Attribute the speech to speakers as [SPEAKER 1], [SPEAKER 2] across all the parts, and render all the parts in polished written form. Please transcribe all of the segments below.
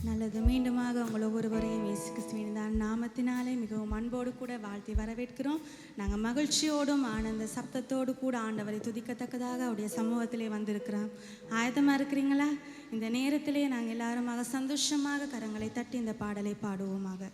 [SPEAKER 1] நல்லது. மீண்டுமாக உங்கள் ஒவ்வொருவரையும் இயேசு கிறிஸ்துவின் நாமத்தினாலே மிகவும் அன்போடு கூட வாழ்த்தி வரவேற்கிறோம். நாங்கள் மகிழ்ச்சியோடும் ஆனந்த சப்தத்தோடு கூட ஆண்டவரை துதிக்கத்தக்கதாக அவருடைய சமூகத்திலே வந்திருக்கிறோம். ஆயத்தமாக இருக்கிறீங்களா? இந்த நேரத்திலே நாங்கள் எல்லாருமாக சந்தோஷமாக கரங்களை தட்டி இந்த பாடலை பாடுவோமாக.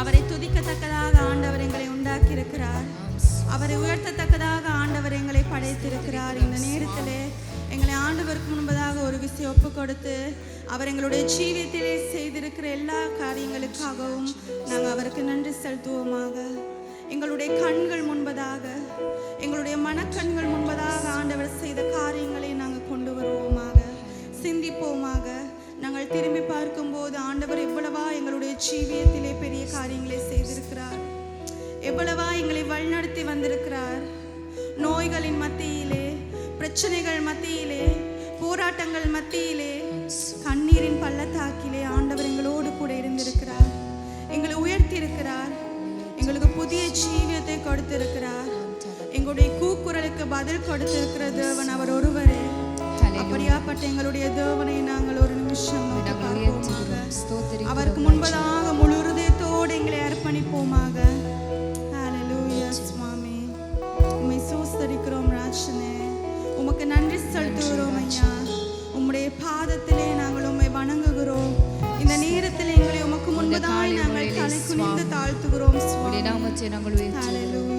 [SPEAKER 1] அவரை துதிக்கத்தக்கதாக ஆண்டவர் எங்களை உண்டாக்கி இருக்கிறார். அவரை உயர்த்தத்தக்கதாக ஆண்டவர் எங்களை படைத்திருக்கிறார். இந்த நேரத்திலே எங்களை ஆண்டவருக்கு முன்பதாக ஒரு விஷயம் ஒப்பு கொடுத்து அவர் எங்களுடைய ஜீவியத்திலே செய்திருக்கிற எல்லா காரியங்களுக்காகவும் நாங்கள் அவருக்கு நன்றி செலுத்துவோமாக. எங்களுடைய கண்கள் முன்பதாக, எங்களுடைய மனக்கண்கள் முன்பதாக ஆண்டவர் செய்த காரியங்களை நாங்கள் கொண்டு வருவோமாக, சிந்திப்போமாக. நாங்கள் திரும்பி பார்க்கும்போது ஆண்டவர் எவ்வளவா எங்களுடைய ஜீவியத்திலே பெரிய காரியங்களை செய்திருக்கிறார், எவ்வளவா எங்களை வழிநடத்தி வந்திருக்கிறார். நோய்களின் மத்தியிலே, பிரச்சனைகள் மத்தியிலே, போராட்டங்கள் மத்தியிலே கொடுத்திருக்கிறார். எங்களுடைய கூக்குரலுக்கு பதில் கொடுத்திருக்கிற தேவன் அவர் ஒருவரே. அப்படியாப்பட்ட எங்களுடைய தேவனை நாங்கள் ஒரு நிமிஷம் நோக்கி பார்ப்போமாக. அவருக்கு முன்பதாக முழு இருதயத்தோடு எங்களை அர்ப்பணிப்போமாக. ஹல்லேலூயா சுவாமி, உம்மை ஸ்தோத்திரிக்கிறோம் ராஜனே. உமக்கு நன்றி செலுத்துகிறோம் ஐயா. உம்முடைய பாதத்திலே நாங்கள் உம்மை வணங்குகிறோம். இந்த நேரத்தில் எங்களை உமக்கு முன்பதாய் நாங்கள் தலை குனிந்து தாழ்த்துகிறோம் சுவாமி. ஹல்லேலூயா.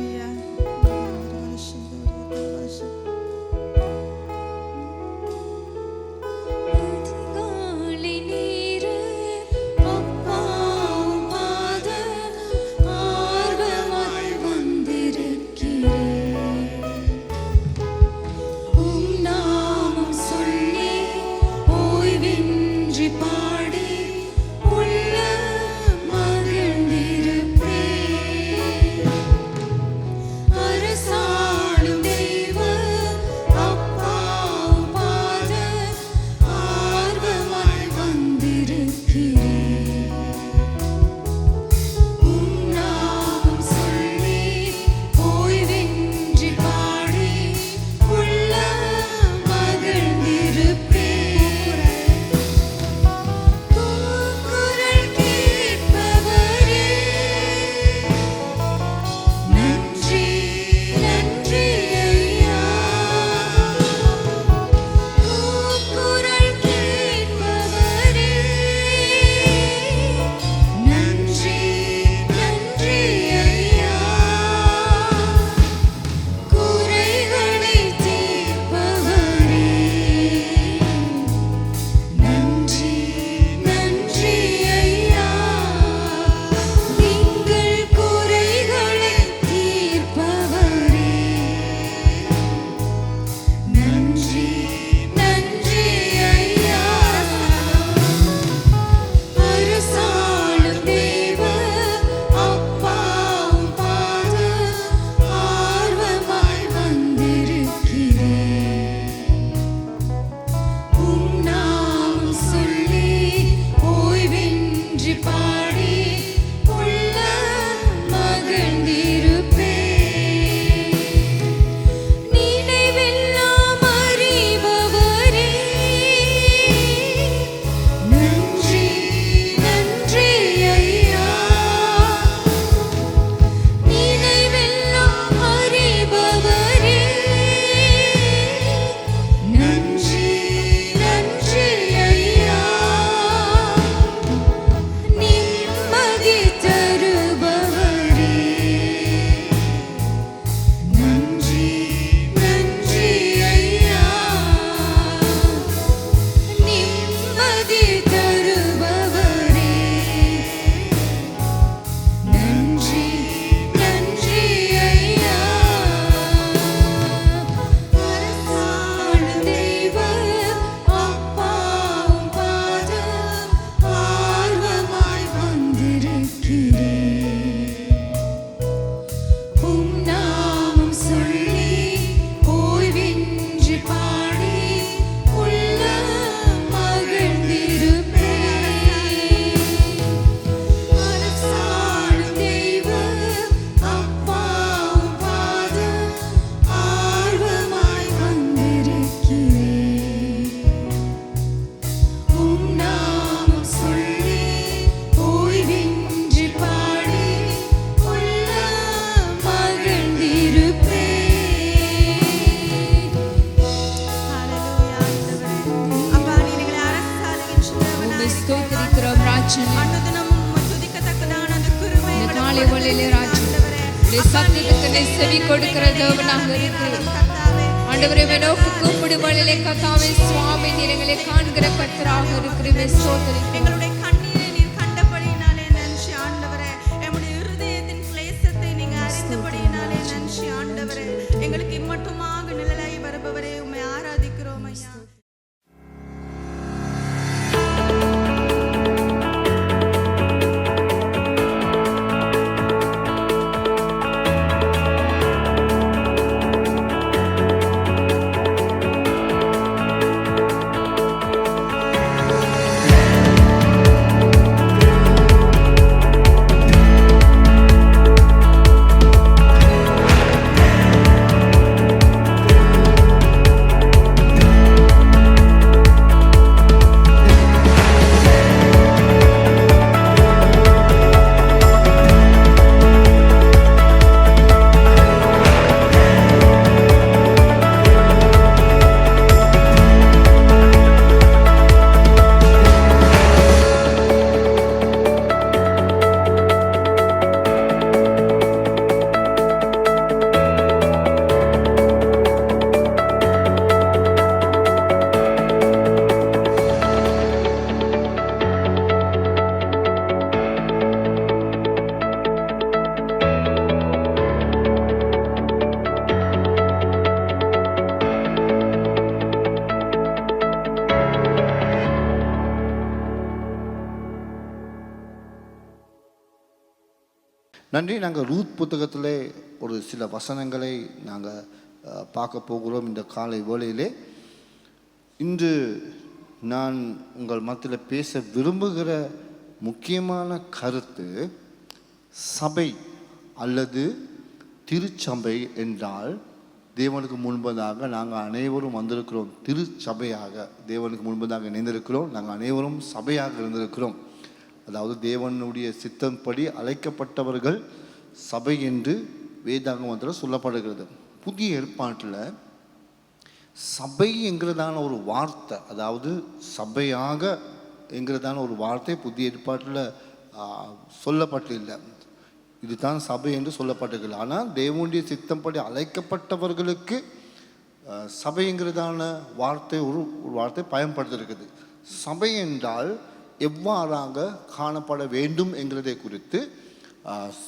[SPEAKER 2] செவி கொடுக்கிற தேவனாக இருக்கிறீர் ஆண்டவரே. நோக்கி கூப்பிடு வழியிலே கர்த்தாவே சுவாமி நீர் எங்களை காண்கிற கர்த்தராக இருக்கிறீர். ஸ்தோத்திரிக்கிறோம்.
[SPEAKER 1] எங்களுடைய கண்ணீரை நீர் கண்டபடியினாலே நன்றி ஆண்டவரே. எம்முடைய இருதயத்தின் கிளேசத்தை நீங்க அறிந்தபடியினாலே நன்றி ஆண்டவரே. எங்களுக்கு இம்மட்டுமாக நிழலாய் வருபவரே உம்மை ஆராதிக்கிறோம் ஐயா.
[SPEAKER 3] நன்றி. நாங்கள் ரூத் புத்தகத்திலே ஒரு சில வசனங்களை நாங்கள் பார்க்க போகிறோம் இந்த காலை வேளையிலே. இன்று நான் உங்கள் மத்தியில் பேச விரும்புகிற முக்கியமான கருத்து, சபை அல்லது திருச்சபை என்றால் தேவனுக்கு முன்பதாக நாங்கள் அனைவரும் வந்திருக்கிறோம். திருச்சபையாக தேவனுக்கு முன்பதாக இணைந்திருக்கிறோம். நாங்கள் அனைவரும் சபையாக இருந்திருக்கிறோம். அதாவது தேவனுடைய சித்தப்படி அழைக்கப்பட்டவர்கள் சபை என்று வேதாகமத்தில் சொல்லப்படுகிறது. புதிய ஏற்பாட்டில் சபை என்கிறதான ஒரு வார்த்தை, அதாவது சபையாக என்கிறதான ஒரு வார்த்தை புதிய ஏற்பாட்டில் சொல்லப்பட்டில்லை. இதுதான் சபை என்று சொல்லப்பட்டிருக்கிறது. ஆனால் தேவனுடைய சித்தப்படி அழைக்கப்பட்டவர்களுக்கு சபைங்கிறதான வார்த்தை ஒரு வார்த்தை பயன்படுத்திருக்குது. சபை என்றால் எவ்வாறாக காணப்பட வேண்டும் என்கிறதை குறித்து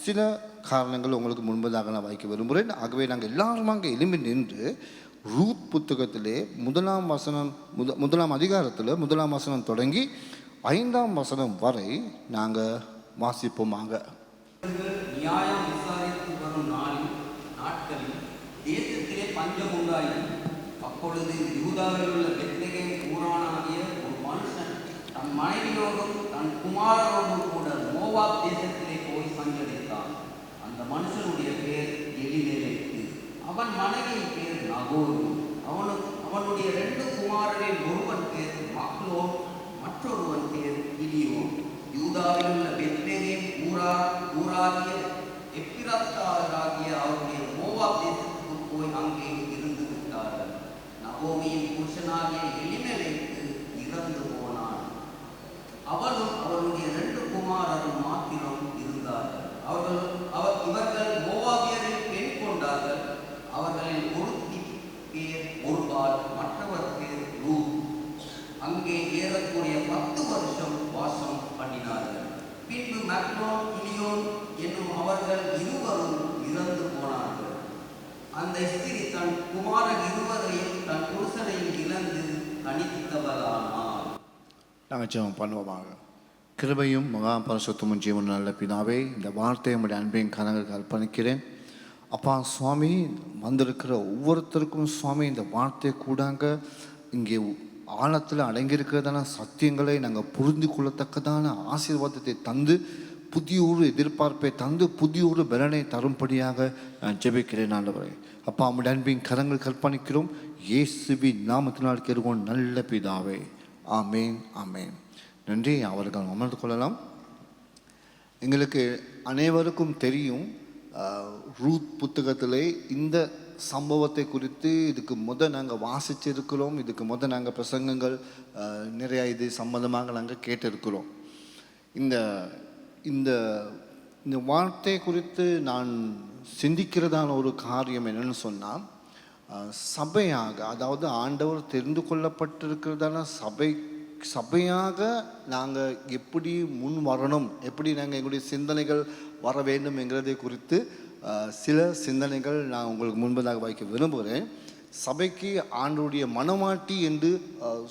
[SPEAKER 3] சில காரணங்கள் உங்களுக்கு முன்பதாக நான் வைக்க விரும்புகிறேன். ஆகவே நாங்கள் எல்லாரும் அங்கே எழும்பி நின்று ரூத் புத்தகத்திலே முதலாம் அதிகாரத்தில் 1ஆம் வசனம் தொடங்கி 5ஆம் வசனம் வரை நாங்கள் வாசிப்போமாக.
[SPEAKER 4] நியாயம் விசாரித்து வரும் நாட்களில் தேசத்திலே பஞ்சம் உண்டாயிற்று. அப்பொழுது யூதாவில் உள்ள பெத்லகேம் ஊரானாகிய ஒரு மனுஷன் தன் மனைவியோடும் தன் குமாரரோடும் கூட மோவாப் தேசத்திலே போய் சஞ்சரித்தான். அந்த மனுஷனுடைய பேர் எலிமெலேக்கு, அவன் மனைவியின் பேர் நகோமி. அவனுடைய 2 குமாரரில் ஒருவன் பேர் மக்லோன், மற்றொருவன் பேர் கிலியோன். யூதாவில் உள்ள பெத்லகேம் ஊராகிய எப்பிராத்தாராகிய அவருடைய மோவாப் தேசத்துக்கு போய் அங்கே இருந்து விட்டார்கள். நகோமியின் புருஷனாகிய எலிமெலேக்கு இறந்து போனான். அவளும் அவருடைய 2 குமாரரும் மாத்திரம் இருந்தார்கள். இவர்கள் மோவாபியரில் பெண் கொண்டார்கள். அவர்களில் ஒருத்தி பேர் ஒருபால், மற்றவர் பேர் ரூத். அங்கே ஏறக்கூடிய 10 வருஷம் வாசம் பண்ணினார்கள். பின்பு மக்லோன், கிலியோன் என்னும் அவர்கள் இருவரும் இறந்து போனார்கள். அந்த ஸ்திரீ தன் குமாரன் இருவரையும் தன் புருஷனையும் இழந்து தனித்தவளானாள்.
[SPEAKER 3] நாங்கள் ஜெபம் பண்ணுவோமாக. கிருபையும் மகா பரிசுத்தமும் ஜீவன் நல்ல பிதாவே, இந்த வார்த்தையை நம்முடைய அன்பின் கனங்களுக்கு அர்ப்பணிக்கிறேன். அப்பா சுவாமி, வந்திருக்கிற ஒவ்வொருத்தருக்கும் சுவாமி இந்த வார்த்தை கூடாங்க இங்கே ஆழத்தில் அடங்கியிருக்கிறதான சத்தியங்களை நாங்கள் புரிந்து கொள்ளத்தக்கதான ஆசீர்வாதத்தை தந்து, புதிய ஒரு எதிர்பார்ப்பை தந்து, புதிய ஒரு பலனை தரும்படியாக நான் ஜெபிக்கிறேன் ஆண்டவரே. அப்பா நம்முடைய அன்பின் கரங்கள் கற்பணிக்கிறோம். இயேசுவின் நாமத்தினால் கேட்கிறோம் நல்ல பிதாவே. ஆமேன், ஆமேன். நன்றி. அவர்கள் அமர்ந்து கொள்ளலாம். எங்களுக்கு அனைவருக்கும் தெரியும், ரூத் புத்தகத்திலே இந்த சம்பவத்தை குறித்து இதுக்கு நாங்கள் வாசிச்சிருக்கிறோம். இதுக்கு நாங்கள் பிரசங்கங்கள் நிறையா இது சம்பந்தமாக நாங்கள் கேட்டிருக்கிறோம். இந்த இந்த இந்த வார்த்தை குறித்து நான் சிந்திக்கிறதான ஒரு காரியம் என்னன்னு சொன்னால், சபையாக, அதாவது ஆண்டவர் தெரிந்து கொள்ளப்பட்டிருக்கிறதான சபையாக நாங்கள் எப்படி முன் வரணும், எப்படி நாங்கள் எங்களுடைய சிந்தனைகள் வர வேண்டும் என்கிறதை குறித்து சில சிந்தனைகள் நான் உங்களுக்கு முன்பதாக வைக்க விரும்புகிறேன். சபைக்கு ஆண்டவருடைய மனவாட்டி என்று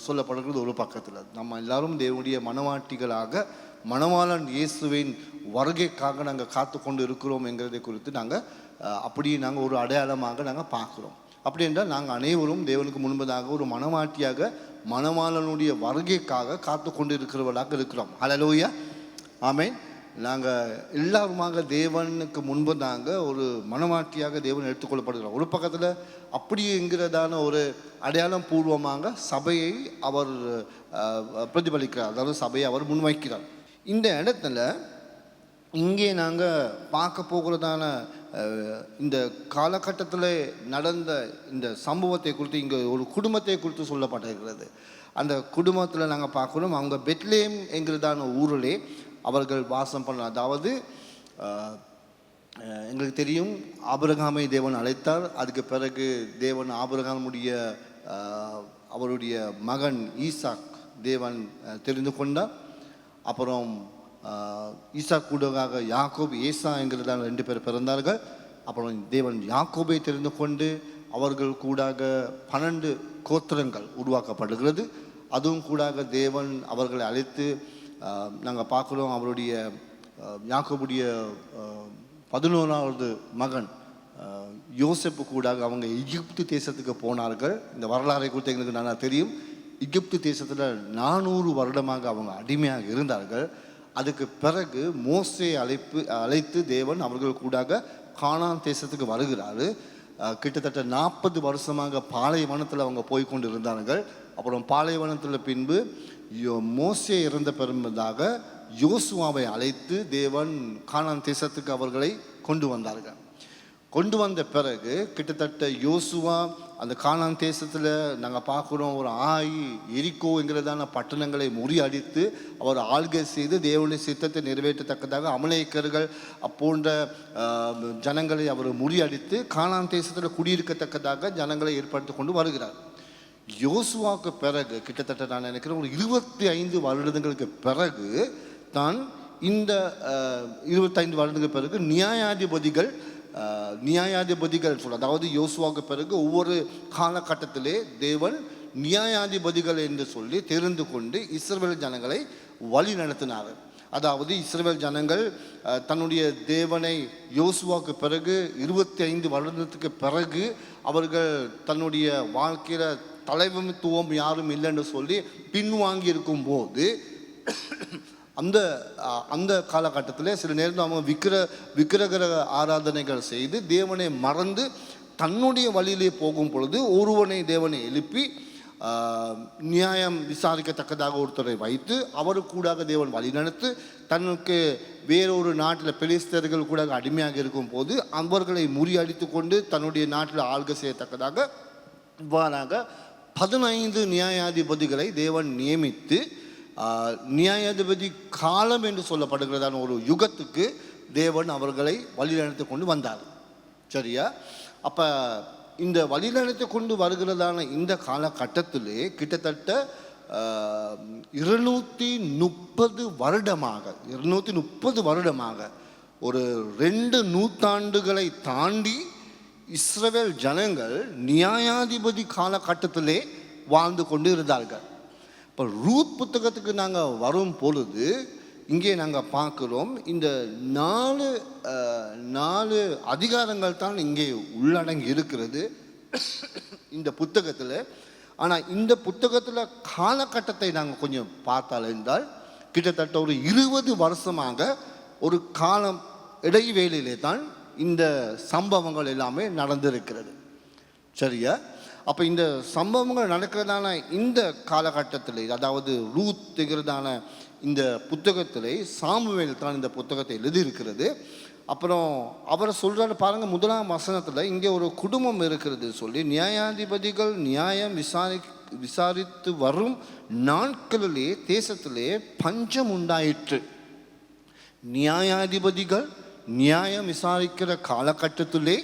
[SPEAKER 3] சொல்லப்படுகிறது ஒரு பக்கத்தில். நம்ம எல்லாரும் தேவனுடைய மனவாட்டிகளாக மணவாளன் இயேசுவின் வருகைக்காக நாங்கள் காத்து கொண்டு இருக்கிறோம் என்கிறதை குறித்து நாங்கள் அப்படியே நாங்கள் ஒரு அடையாளமாக நாங்கள் பார்க்குறோம். அப்படி என்றால் நாங்கள் அனைவரும் தேவனுக்கு முன்பதாக ஒரு மனவாட்டியாக மணவாளனுடைய வருகைக்காக காத்து கொண்டு இருக்கிறவர்களாக இருக்கிறோம். ஹல்லேலூயா, ஆமென். நாங்கள் எல்லாருமாக தேவனுக்கு முன்பதாக ஒரு மனவாட்டியாக தேவன் எடுத்துக்கொள்ளப்படுகிறோம். ஒரு பக்கத்தில் அப்படிங்கிறதான ஒரு அடையாளம் பூர்வமாக சபையை அவர் பிரதிபலிக்கிறார், அதாவது சபையை அவர் முன்வைக்கிறார். இந்த இடத்துல இங்கே நாங்கள் பார்க்க போகிறதான இந்த காலகட்டத்தில் நடந்த இந்த சம்பவத்தை குறித்து, இங்கே ஒரு குடும்பத்தை குறித்து சொல்லப்பட்டிருக்கிறது. அந்த குடும்பத்தில் நாங்கள் பார்க்குறோம், அவங்க பெத்லேம் என்கிறதான ஊரிலே அவர்கள் வாசம் பண்ண, அதாவது எங்களுக்கு தெரியும் ஆபிரகாமை தேவன் அழைத்தார். அதுக்கு பிறகு தேவன் ஆபிரகாமுடைய அவருடைய மகன் ஈசாக் தேவன் தெரிந்து கொண்டார். அப்புறம் ஈசாக் கூடவாக யாக்கோப், ஏசா என்கிறதான 2 பேர் பிறந்தார்கள். அப்புறம் தேவன் யாக்கோபை தெரிந்து கொண்டு அவர்கள் கூடாக 12 கோத்திரங்கள் உருவாக்கப்படுகிறது. அதுவும் கூடாக தேவன் அவர்களை அழைத்து நாங்கள் பார்க்குறோம். அவருடைய யாக்கோபுடைய 11வது மகன் யோசேப்பு கூடாக அவங்க எகிப்து தேசத்துக்கு போனார்கள். இந்த வரலாறை குறித்து எங்களுக்கு நல்லா தெரியும். எகிப்து தேசத்தில் 400 வருடமாக அவங்க அடிமையாக இருந்தார்கள். அதுக்கு பிறகு மோசே அழைத்து தேவன் அவர்கள் கூடாக கானான் தேசத்துக்கு வருகிறாரு. கிட்டத்தட்ட 40 வருஷமாக பாலைவனத்தில் அவங்க போய் கொண்டு இருந்தார்கள். அப்புறம் பாலைவனத்தில் பின்பு மோசே இறந்த பெரும்பதாக யோசுவாவை அழைத்து தேவன் கானான் தேசத்துக்கு அவர்களை கொண்டு வந்தார்கள். கொண்டு வந்த பிறகு கிட்டத்தட்ட யோசுவா அந்த கானான் தேசத்தில் நாங்கள் பார்க்குறோம், ஒரு எரிக்கோங்கிறதான பட்டணங்களை முறியடித்து அவர் ஆள்கை செய்து தேவனுடைய சித்தத்தை நிறைவேற்றத்தக்கதாக அமலேக்கர்கள் போன்ற ஜனங்களை அவர் முறியடித்து கானான் தேசத்தில் குடியிருக்கத்தக்கதாக ஜனங்களை ஏற்படுத்தி கொண்டு வருகிறார். யோசுவாவுக்கு பிறகு கிட்டத்தட்ட நான் நினைக்கிறேன் ஒரு 25 வருடங்களுக்கு பிறகு தான் இந்த 25 வருடங்களுக்கு பிறகு நியாயாதிபதிகள் சொல்ல, அதாவது யோசுவாவுக்கு பிறகு ஒவ்வொரு காலகட்டத்திலே தேவன் நியாயாதிபதிகள் என்று சொல்லி தெரிந்து கொண்டு இஸ்ரவேல் ஜனங்களை வழி நடத்தினார். அதாவது இஸ்ரவேல் ஜனங்கள் தன்னுடைய தேவனை யோசுவாவுக்கு பிறகு 25 வருடத்துக்கு பிறகு அவர்கள் தன்னுடைய வாழ்க்கையில் தலைமைத்துவம் யாரும் இல்லைன்னு சொல்லி பின்வாங்கி இருக்கும் போது அந்த காலகட்டத்தில் சில நேரம் அவங்க விக்கிரக ஆராதனைகள் செய்து தேவனை மறந்து தன்னுடைய வழியிலே போகும் பொழுது ஒருவனை தேவனை எழுப்பி நியாயம் விசாரிக்கத்தக்கதாக ஒருத்தரை வைத்து அவரு கூடாக தேவன் வழி நடத்து தனக்கு வேறொரு நாட்டில் பெலிஸ்தர்கள் கூட அடிமையாக இருக்கும் போது அவர்களை முறியடித்து கொண்டு தன்னுடைய நாட்டில் ஆள்கை செய்யத்தக்கதாக இவ்வாறாக 15 நியாயாதிபதிகளை தேவன் நியமித்து நியாயாதிபதி காலம் என்று சொல்லப்படுகிறதான ஒரு யுகத்துக்கு தேவன் அவர்களை வழிநடத்தி கொண்டு வந்தார். சரியா? அப்போ இந்த வழிநடத்தி கொண்டு வருகிறதான இந்த காலகட்டத்திலே கிட்டத்தட்ட 230 வருடமாக ஒரு 2 நூற்றாண்டுகளை தாண்டி இஸ்ரவேல் ஜனங்கள் நியாயாதிபதி காலகட்டத்திலே வாழ்ந்து கொண்டு இருந்தார்கள். இப்போ ரூத் புத்தகத்துக்கு நாங்கள் வரும் பொழுது இங்கே நாங்கள் பார்க்குறோம், இந்த 4 அதிகாரங்கள் தான் இங்கே உள்ளடங்கி இருக்கிறது இந்த புத்தகத்தில். ஆனால் இந்த புத்தகத்தில் காலகட்டத்தை நாங்கள் கொஞ்சம் பார்த்தால் என்றால் கிட்டத்தட்ட ஒரு 20 வருஷமாக ஒரு காலம் இடைவேளையிலே தான் இந்த சம்பவங்கள் எல்லாமே நடந்திருக்கிறது. சரியா? அப்போ இந்த சம்பவங்கள் நடக்கிறதான இந்த காலகட்டத்தில், அதாவது ரூத்துங்கிறதான இந்த புத்தகத்தில் சாமுவேல் தான் இந்த புத்தகத்தை எழுதியிருக்கிறது. அப்புறம் அவர் சொல்கிறாரு பாருங்கள், 1ஆம் வசனத்தில் இங்கே ஒரு குடும்பம் இருக்கிறது சொல்லி, நியாயாதிபதிகள் நியாயம் விசாரித்து வரும் நாட்களிலே தேசத்திலே பஞ்சம் உண்டாயிற்று. நியாயாதிபதிகள் நியாயம் விசாரிக்கிற காலகட்டத்திலே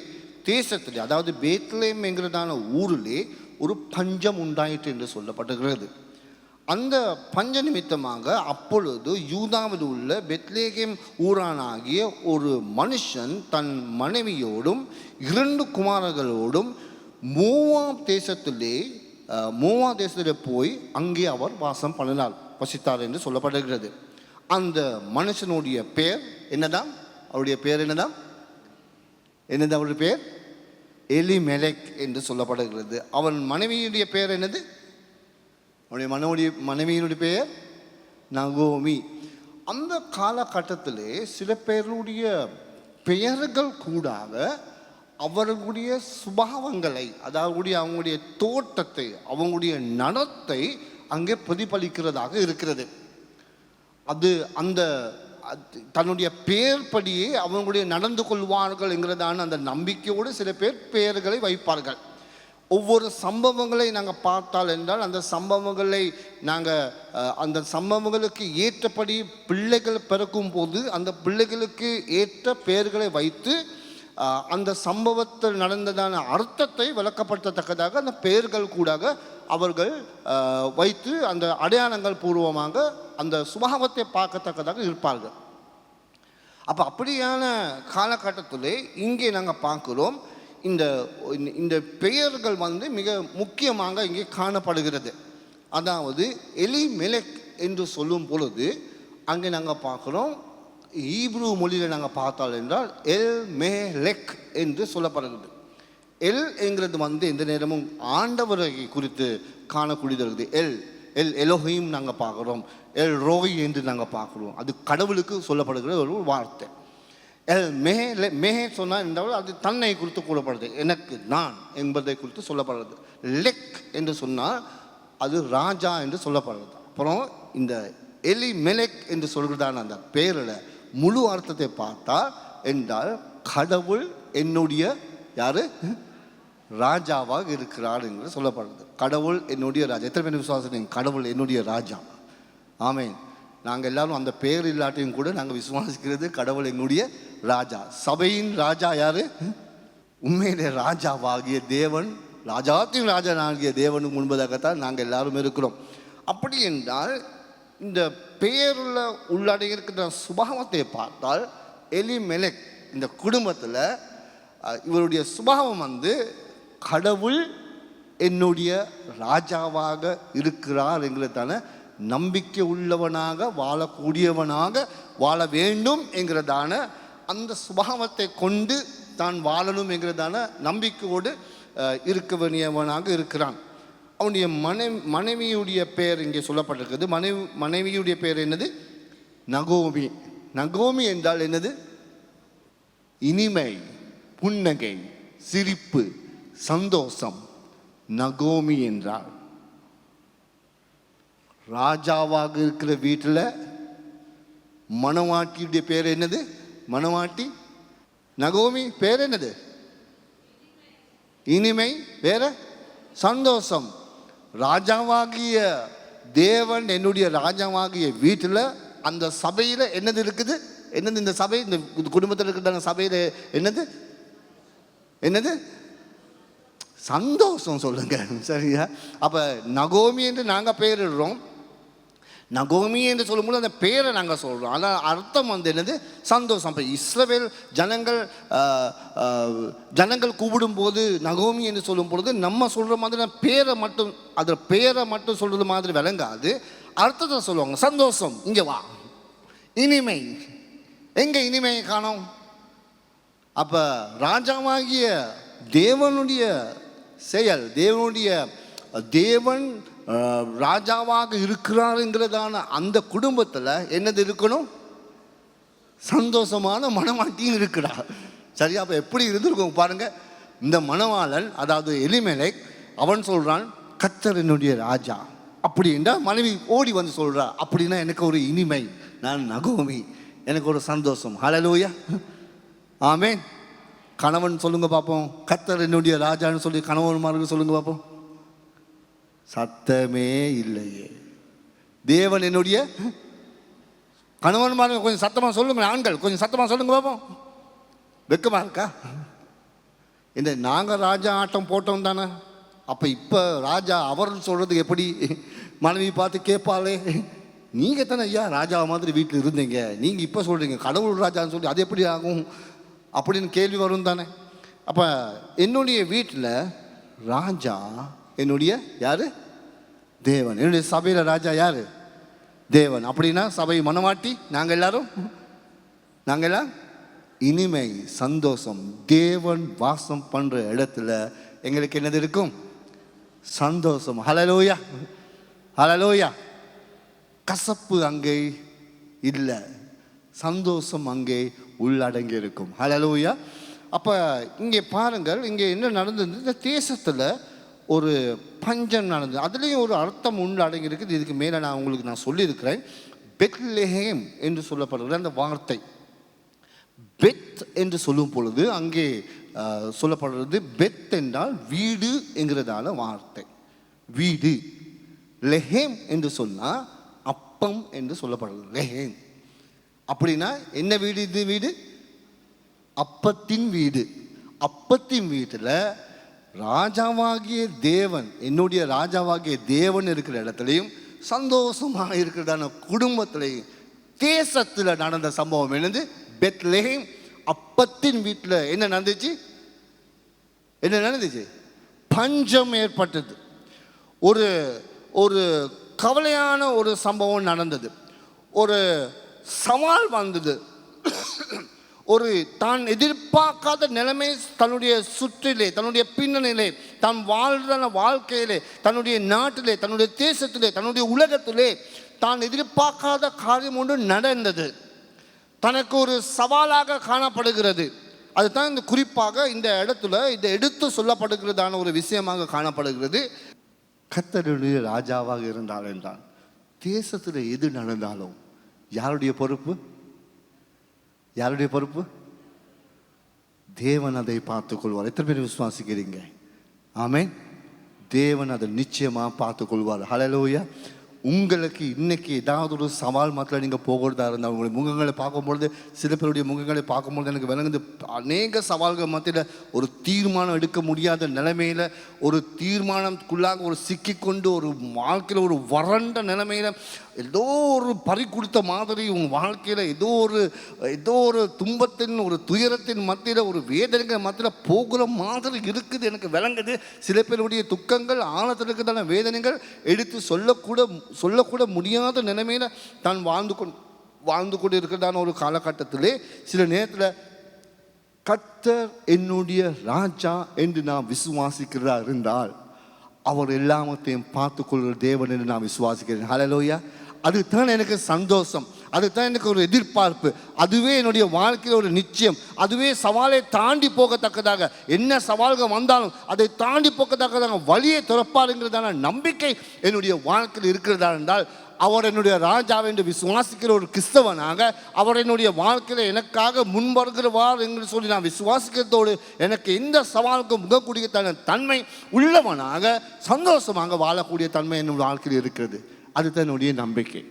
[SPEAKER 3] தேசத்திலே, அதாவது பெத்லெஹேம் என்கிறதான ஊரிலே ஒரு பஞ்சம் உண்டாயிற்று என்று சொல்லப்படுகிறது. அந்த பஞ்ச நிமித்தமாக அப்பொழுது யூதாவில் உள்ள பெத்லெஹேம் ஊரானாகிய ஒரு மனுஷன் தன் மனைவியோடும் 2 குமாரர்களோடும் மோவாப் தேசத்திலே போய் அங்கே அவர் வாசம் பண்ணினார், வசித்தார் என்று சொல்லப்படுகிறது. அந்த மனுஷனுடைய பெயர் என்னதான்? அவருடைய பெயர் என்னதான்? அவருடைய பெயர் எலிமெலெக் என்று சொல்லப்படுகிறது. அவன் மனைவியுடைய பெயர் என்னது? அவனுடைய மனைவியினுடைய பெயர் நகோமி. அந்த காலகட்டத்திலே சில பேருடைய பெயர்கள் கூடாக அவர்களுடைய சுபாவங்களை, அதாவது அவங்களுடைய தோற்றத்தை, அவங்களுடைய நடத்தை அங்கே பிரதிபலிக்கிறதாக இருக்கிறது. அது அந்த தன்னுடைய பெயர்படியே அவங்களுடைய நடந்து கொள்வார்கள் என்கிறதான அந்த நம்பிக்கையோடு சில பேர் பெயர்களை வைப்பார்கள். ஒவ்வொரு சம்பவங்களை நாங்கள் பார்த்தால் என்றால் அந்த சம்பவங்களுக்கு ஏற்றபடி பிள்ளைகள் பிறக்கும் போது அந்த பிள்ளைகளுக்கு ஏற்ற பெயர்களை வைத்து அந்த சம்பவத்தில் நடந்ததான அர்த்தத்தை விளக்கப்படுத்தத்தக்கதாக அந்த பெயர்கள் கூடாக அவர்கள் வைத்து அந்த அடையாளங்கள் பூர்வமாக அந்த சுபாவத்தை பார்க்கத்தக்கதாக இருப்பார்கள். அப்போ அப்படியான காலகட்டத்திலே இங்கே நாங்கள் பார்க்குறோம், இந்த பெயர்கள் மிக முக்கியமாக இங்கே காணப்படுகிறது. அதாவது எலிமெலெக் என்று சொல்லும் பொழுது அங்கே நாங்கள் பார்க்குறோம், ஈப்ரு மொழியில் நாங்கள் பார்த்தால் என்றால் எல் மேலெக் என்று சொல்லப்படுகிறது. எல் என்கிறது எந்த நேரமும் ஆண்டவரை குறித்து காணக்கூடியது. எல் எல் எலோஹீம் நாங்கள் பார்க்குறோம், எல் ரோய் என்று நாங்கள் பார்க்குறோம். அது கடவுளுக்கு சொல்லப்படுகிற ஒரு வார்த்தை. எல் மே சொன்னால் என்றால் அது தன்னை குறித்து கூறப்படுது, எனக்கு நான் என்பதை குறித்து சொல்லப்படுறது. லெக் என்று சொன்னால் அது ராஜா என்று சொல்லப்படுறது. அப்புறம் இந்த எலி மெலெக் என்று சொல்கிறதான அந்த பேரில் முழு அர்த்தத்தை பார்த்தா என்றால் கடவுள் என்னுடைய யாரு ராஜாவாக இருக்கிறார் என்று சொல்லப்படுறது. கடவுள் என்னுடைய ராஜா. எத்தனை பேர் விசுவாசம் கடவுள் என்னுடைய ராஜா? ஆமென். நாங்கள் எல்லாரும் அந்த பேர் இல்லாட்டையும் கூட நாங்கள் விசுவாசிக்கிறது கடவுள் என்னுடைய ராஜா. சபையின் ராஜா யாரு? உண்மையிலே ராஜாவாகிய தேவன், ராஜாத்தின் ராஜாவாகிய தேவனுக்கு முன்பதாகத்தான் நாங்கள் எல்லாரும் இருக்கிறோம். அப்படி என்றால் இந்த பெயரில் உள்ளடங்கி இருக்கிற சுபாவத்தை பார்த்தால் எலி மெலெக் இந்த குடும்பத்தில் இவருடைய சுபாவம் கடவுள் என்னுடைய ராஜாவாக இருக்கிறார் என்கிறதான நம்பிக்கை உள்ளவனாக வாழக்கூடியவனாக வாழ வேண்டும் என்கிறதான அந்த சுபாவத்தை கொண்டு தான் வாழணும் என்கிறதான நம்பிக்கையோடு இருக்க வேண்டியவனாக இருக்கிறான். அவனுடைய மனைவியுடைய பெயர் இங்கே சொல்லப்பட்டிருக்கிறது. மனைவியுடைய பெயர் என்னது? நகோமி. நகோமி என்றால் என்னது? இனிமை, புன்னகை, சிரிப்பு, சந்தோஷம். நகோமி என்றால் ராஜாவாக இருக்கிற வீட்டில் மணவாட்டியுடைய பேர் என்னது? மணவாட்டி நகோமி பேர் என்னது? இனிமை, வேற சந்தோஷம். ராஜாவாகிய தேவன் என்னுடைய ராஜாவாகிய வீட்டில் அந்த சபையில் என்னது இருக்குது? என்னது இந்த சபை, இந்த குடும்பத்தில் இருக்கிற சபையில் என்னது? என்னது? சந்தோஷம். சொல்லுங்க, சரியா? அப்போ நகோமி என்று நாங்கள் பெயரிடுறோம். நகோமி என்று சொல்லும்போது அந்த பேரை நாங்கள் சொல்கிறோம், ஆனால் அர்த்தம் என்னது? சந்தோஷம். அப்போ இஸ்ரவேல் ஜனங்கள் கூப்பிடும்போது நகோமி என்று சொல்லும் பொழுது நம்ம சொல்கிற மாதிரி பேரை மட்டும், அதில் பேரை மட்டும் சொல்கிறது மாதிரி விளங்காது, அர்த்தத்தை சொல்லுவாங்க. சந்தோஷம், இங்கே வா. இனிமை, எங்கே இனிமையை காணோம்? அப்போ ராஜாவாகிய தேவனுடைய செயல், தேவன் ராஜாவாக இருக்கிறாருங்கிறதான அந்த குடும்பத்தில் என்னது இருக்கணும்? சந்தோஷமான மணவாட்டியும் இருக்கிறார். சரியா? அப்போ எப்படி இருந்திருக்கும் பாருங்க. இந்த மணவாளன், அதாவது எலிமெலெக், அவன் சொல்றான் கர்த்தர் என்னுடைய ராஜா. அப்படின்னா மனைவி ஓடி வந்து சொல்றா, அப்படின்னா எனக்கு ஒரு இனிமை, நான் நகோமி, எனக்கு ஒரு சந்தோஷம். ஹல்லேலூயா, ஆமென். கணவன் சொல்லுங்க பார்ப்போம், கர்த்தர் என்னுடைய ராஜான்னு சொல்லி கணவன்மாருக்கு சொல்லுங்க பார்ப்போம். சத்தமே இல்லையே. தேவன் என்னுடைய கணவன்மாருக்கு கொஞ்சம் சத்தமாக சொல்லுங்க. ஆண்கள் கொஞ்சம் சத்தமாக சொல்லுங்க பார்ப்போம். வெக்கமா இருக்கா? இந்த நாங்கள் ராஜா ஆட்டம் போட்டோம் தானே. அப்போ இப்போ ராஜா அவர் சொல்கிறது எப்படி மனைவி பார்த்து கேட்பாளே, நீங்கள் தானே ஐயா ராஜா மாதிரி வீட்டில் இருந்தீங்க, நீங்கள் இப்போ சொல்கிறீங்க கடவுள் ராஜான்னு சொல்லி, அது எப்படி ஆகும் அப்படின்னு கேள்வி வரும் தானே. அப்போ என்னுடைய வீட்டில் ராஜா என்னுடைய யாரு? தேவன். என்னுடைய சபையில் ராஜா யாரு? தேவன். அப்படின்னா சபை மனவாட்டி நாங்கள் எல்லாம் இனிமை, சந்தோஷம். தேவன் வாசம் பண்ணுற இடத்துல எங்களுக்கு என்னது இருக்கும்? சந்தோஷம். ஹல்லேலூயா, ஹல்லேலூயா. கசப்பு அங்கே இல்லை, சந்தோஷம் அங்கே உள்ளடங்கி இருக்கும். ஹல்லேலூயா. அப்போ இங்கே பாருங்கள், இங்கே என்ன நடந்தது? இந்த தேசத்தில் ஒரு பஞ்சம் நடந்தது. அதுலேயும் ஒரு அர்த்தம் உள்ளடங்கி இருக்குது. இதுக்கு மேலே நான் சொல்லியிருக்கிறேன். பெத்லெஹேம் என்று சொல்லப்படுகிற அந்த வார்த்தை, பெத் என்று சொல்லும் பொழுது அங்கே சொல்லப்படுறது பெத் என்றால் வீடு என்கிறதான வார்த்தை. வீடு. லெஹேம் என்று சொன்னால் அப்பம் என்று சொல்லப்படுறது. லெஹேம் அப்படின்னா என்ன வீடு? இது வீடு அப்பத்தின் வீடு. அப்பத்தின் வீட்டில் ராஜாவாகிய தேவன், என்னுடைய ராஜாவாகிய தேவன் இருக்கிற இடத்துலையும் சந்தோஷமாக இருக்கிறதான குடும்பத்திலையும் தேசத்தில் நடந்த சம்பவம் என்னது? பெத்லெஹேம் அப்பத்தின் வீட்டில் என்ன நடந்துச்சு? என்ன நடந்துச்சு? பஞ்சம் ஏற்பட்டது. ஒரு ஒரு கவலையான ஒரு சம்பவம் நடந்தது. ஒரு சவால் வந்தது. ஒரு தான் எதிர்பார்க்காத நிலைமை தன்னுடைய சுற்றிலே, தன்னுடைய பின்னணியிலே, தான் வாழ்ற வாழ்க்கையிலே, தன்னுடைய நாட்டிலே, தன்னுடைய தேசத்திலே, தன்னுடைய உலகத்திலே தான் எதிர்பார்க்காத காரியம் ஒன்று நடந்தது. தனக்கு ஒரு சவாலாக காணப்படுகிறது. அதுதான் இந்த குறிப்பாக இந்த இடத்துல இதை எடுத்து சொல்லப்படுகிறதான ஒரு விஷயமாக காணப்படுகிறது. கர்த்தருடைய ராஜாவாக இருந்தால் என்றால் தேசத்தில் எது நடந்தாலும் யாருடைய பொறுப்பு? யாருடைய பொறுப்பு? தேவன் அதை பார்த்து கொள்வார். எத்தனை பேர் விசுவாசிக்கிறீங்க? ஆமென். தேவன் அதை நிச்சயமாக பார்த்து கொள்வார். ஹல்லேலூயா. உங்களுக்கு இன்னைக்கு ஏதாவது ஒரு சவால் மாத்திரம் நீங்கள் போகிறதா இருந்தால் உங்களுடைய முகங்களை பார்க்கும்பொழுது, சில பேருடைய முகங்களை பார்க்கும்பொழுது எனக்கு விளங்குது அநேக சவால்கள் மத்தியில் ஒரு தீர்மானம் எடுக்க முடியாத நிலைமையில், ஒரு தீர்மானத்துக்குள்ளாக ஒரு சிக்கிக்கொண்டு ஒரு வாழ்க்கையில் ஒரு வறண்ட நிலைமையில் ஏதோ ஒரு பறி கொடுத்த மாதிரி உங்கள் வாழ்க்கையில் ஏதோ ஒரு துன்பத்தின் ஒரு துயரத்தின் மத்தியில் ஒரு வேதனைகள் மத்தியில் போகிற மாதிரி இருக்குது. எனக்கு விளங்குது. சில பேருடைய துக்கங்கள் ஆழத்தில் இருக்கிறதான வேதனைகள் எடுத்து சொல்லக்கூட முடியாத நிலைமையில் தான் வாழ்ந்து கொண்டு இருக்கிறதான ஒரு காலகட்டத்திலே சில நேரத்தில் கர்த்தர் என்னுடைய ராஜா என்று நான் விசுவாசிக்கிறதா இருந்தால் அவர் எல்லாத்தையும் பார்த்துக்கொள்கிற தேவன் என்று நான் விசுவாசிக்கிறேன். ஹல்லேலூயா. அதுதான் எனக்கு சந்தோஷம், அதுதான் எனக்கு ஒரு எதிர்பார்ப்பு, அதுவே என்னுடைய வாழ்க்கையில் ஒரு நிச்சயம், அதுவே சவாலை தாண்டி போகத்தக்கதாக, என்ன சவால்கள் வந்தாலும் அதை தாண்டி போகத்தக்கதாக வழியை திறப்பாருங்கிறதான நம்பிக்கை என்னுடைய வாழ்க்கையில் இருக்கிறதா இருந்தால் அவர் என்னுடைய ராஜாவை என்று விசுவாசிக்கிற ஒரு கிறிஸ்தவனாக, அவர் என்னுடைய வாழ்க்கையில் எனக்காக முன்வருகிறவார் என்று சொல்லி நான் விசுவாசிக்கிறதோடு எனக்கு எந்த சவாலுக்கும் முகக்கூடிய தன்மை உள்ளவனாக சந்தோஷமாக வாழக்கூடிய தன்மை என்னுடைய வாழ்க்கையில் இருக்கிறது. அதுதான் என்னுடைய நம்பிக்கை.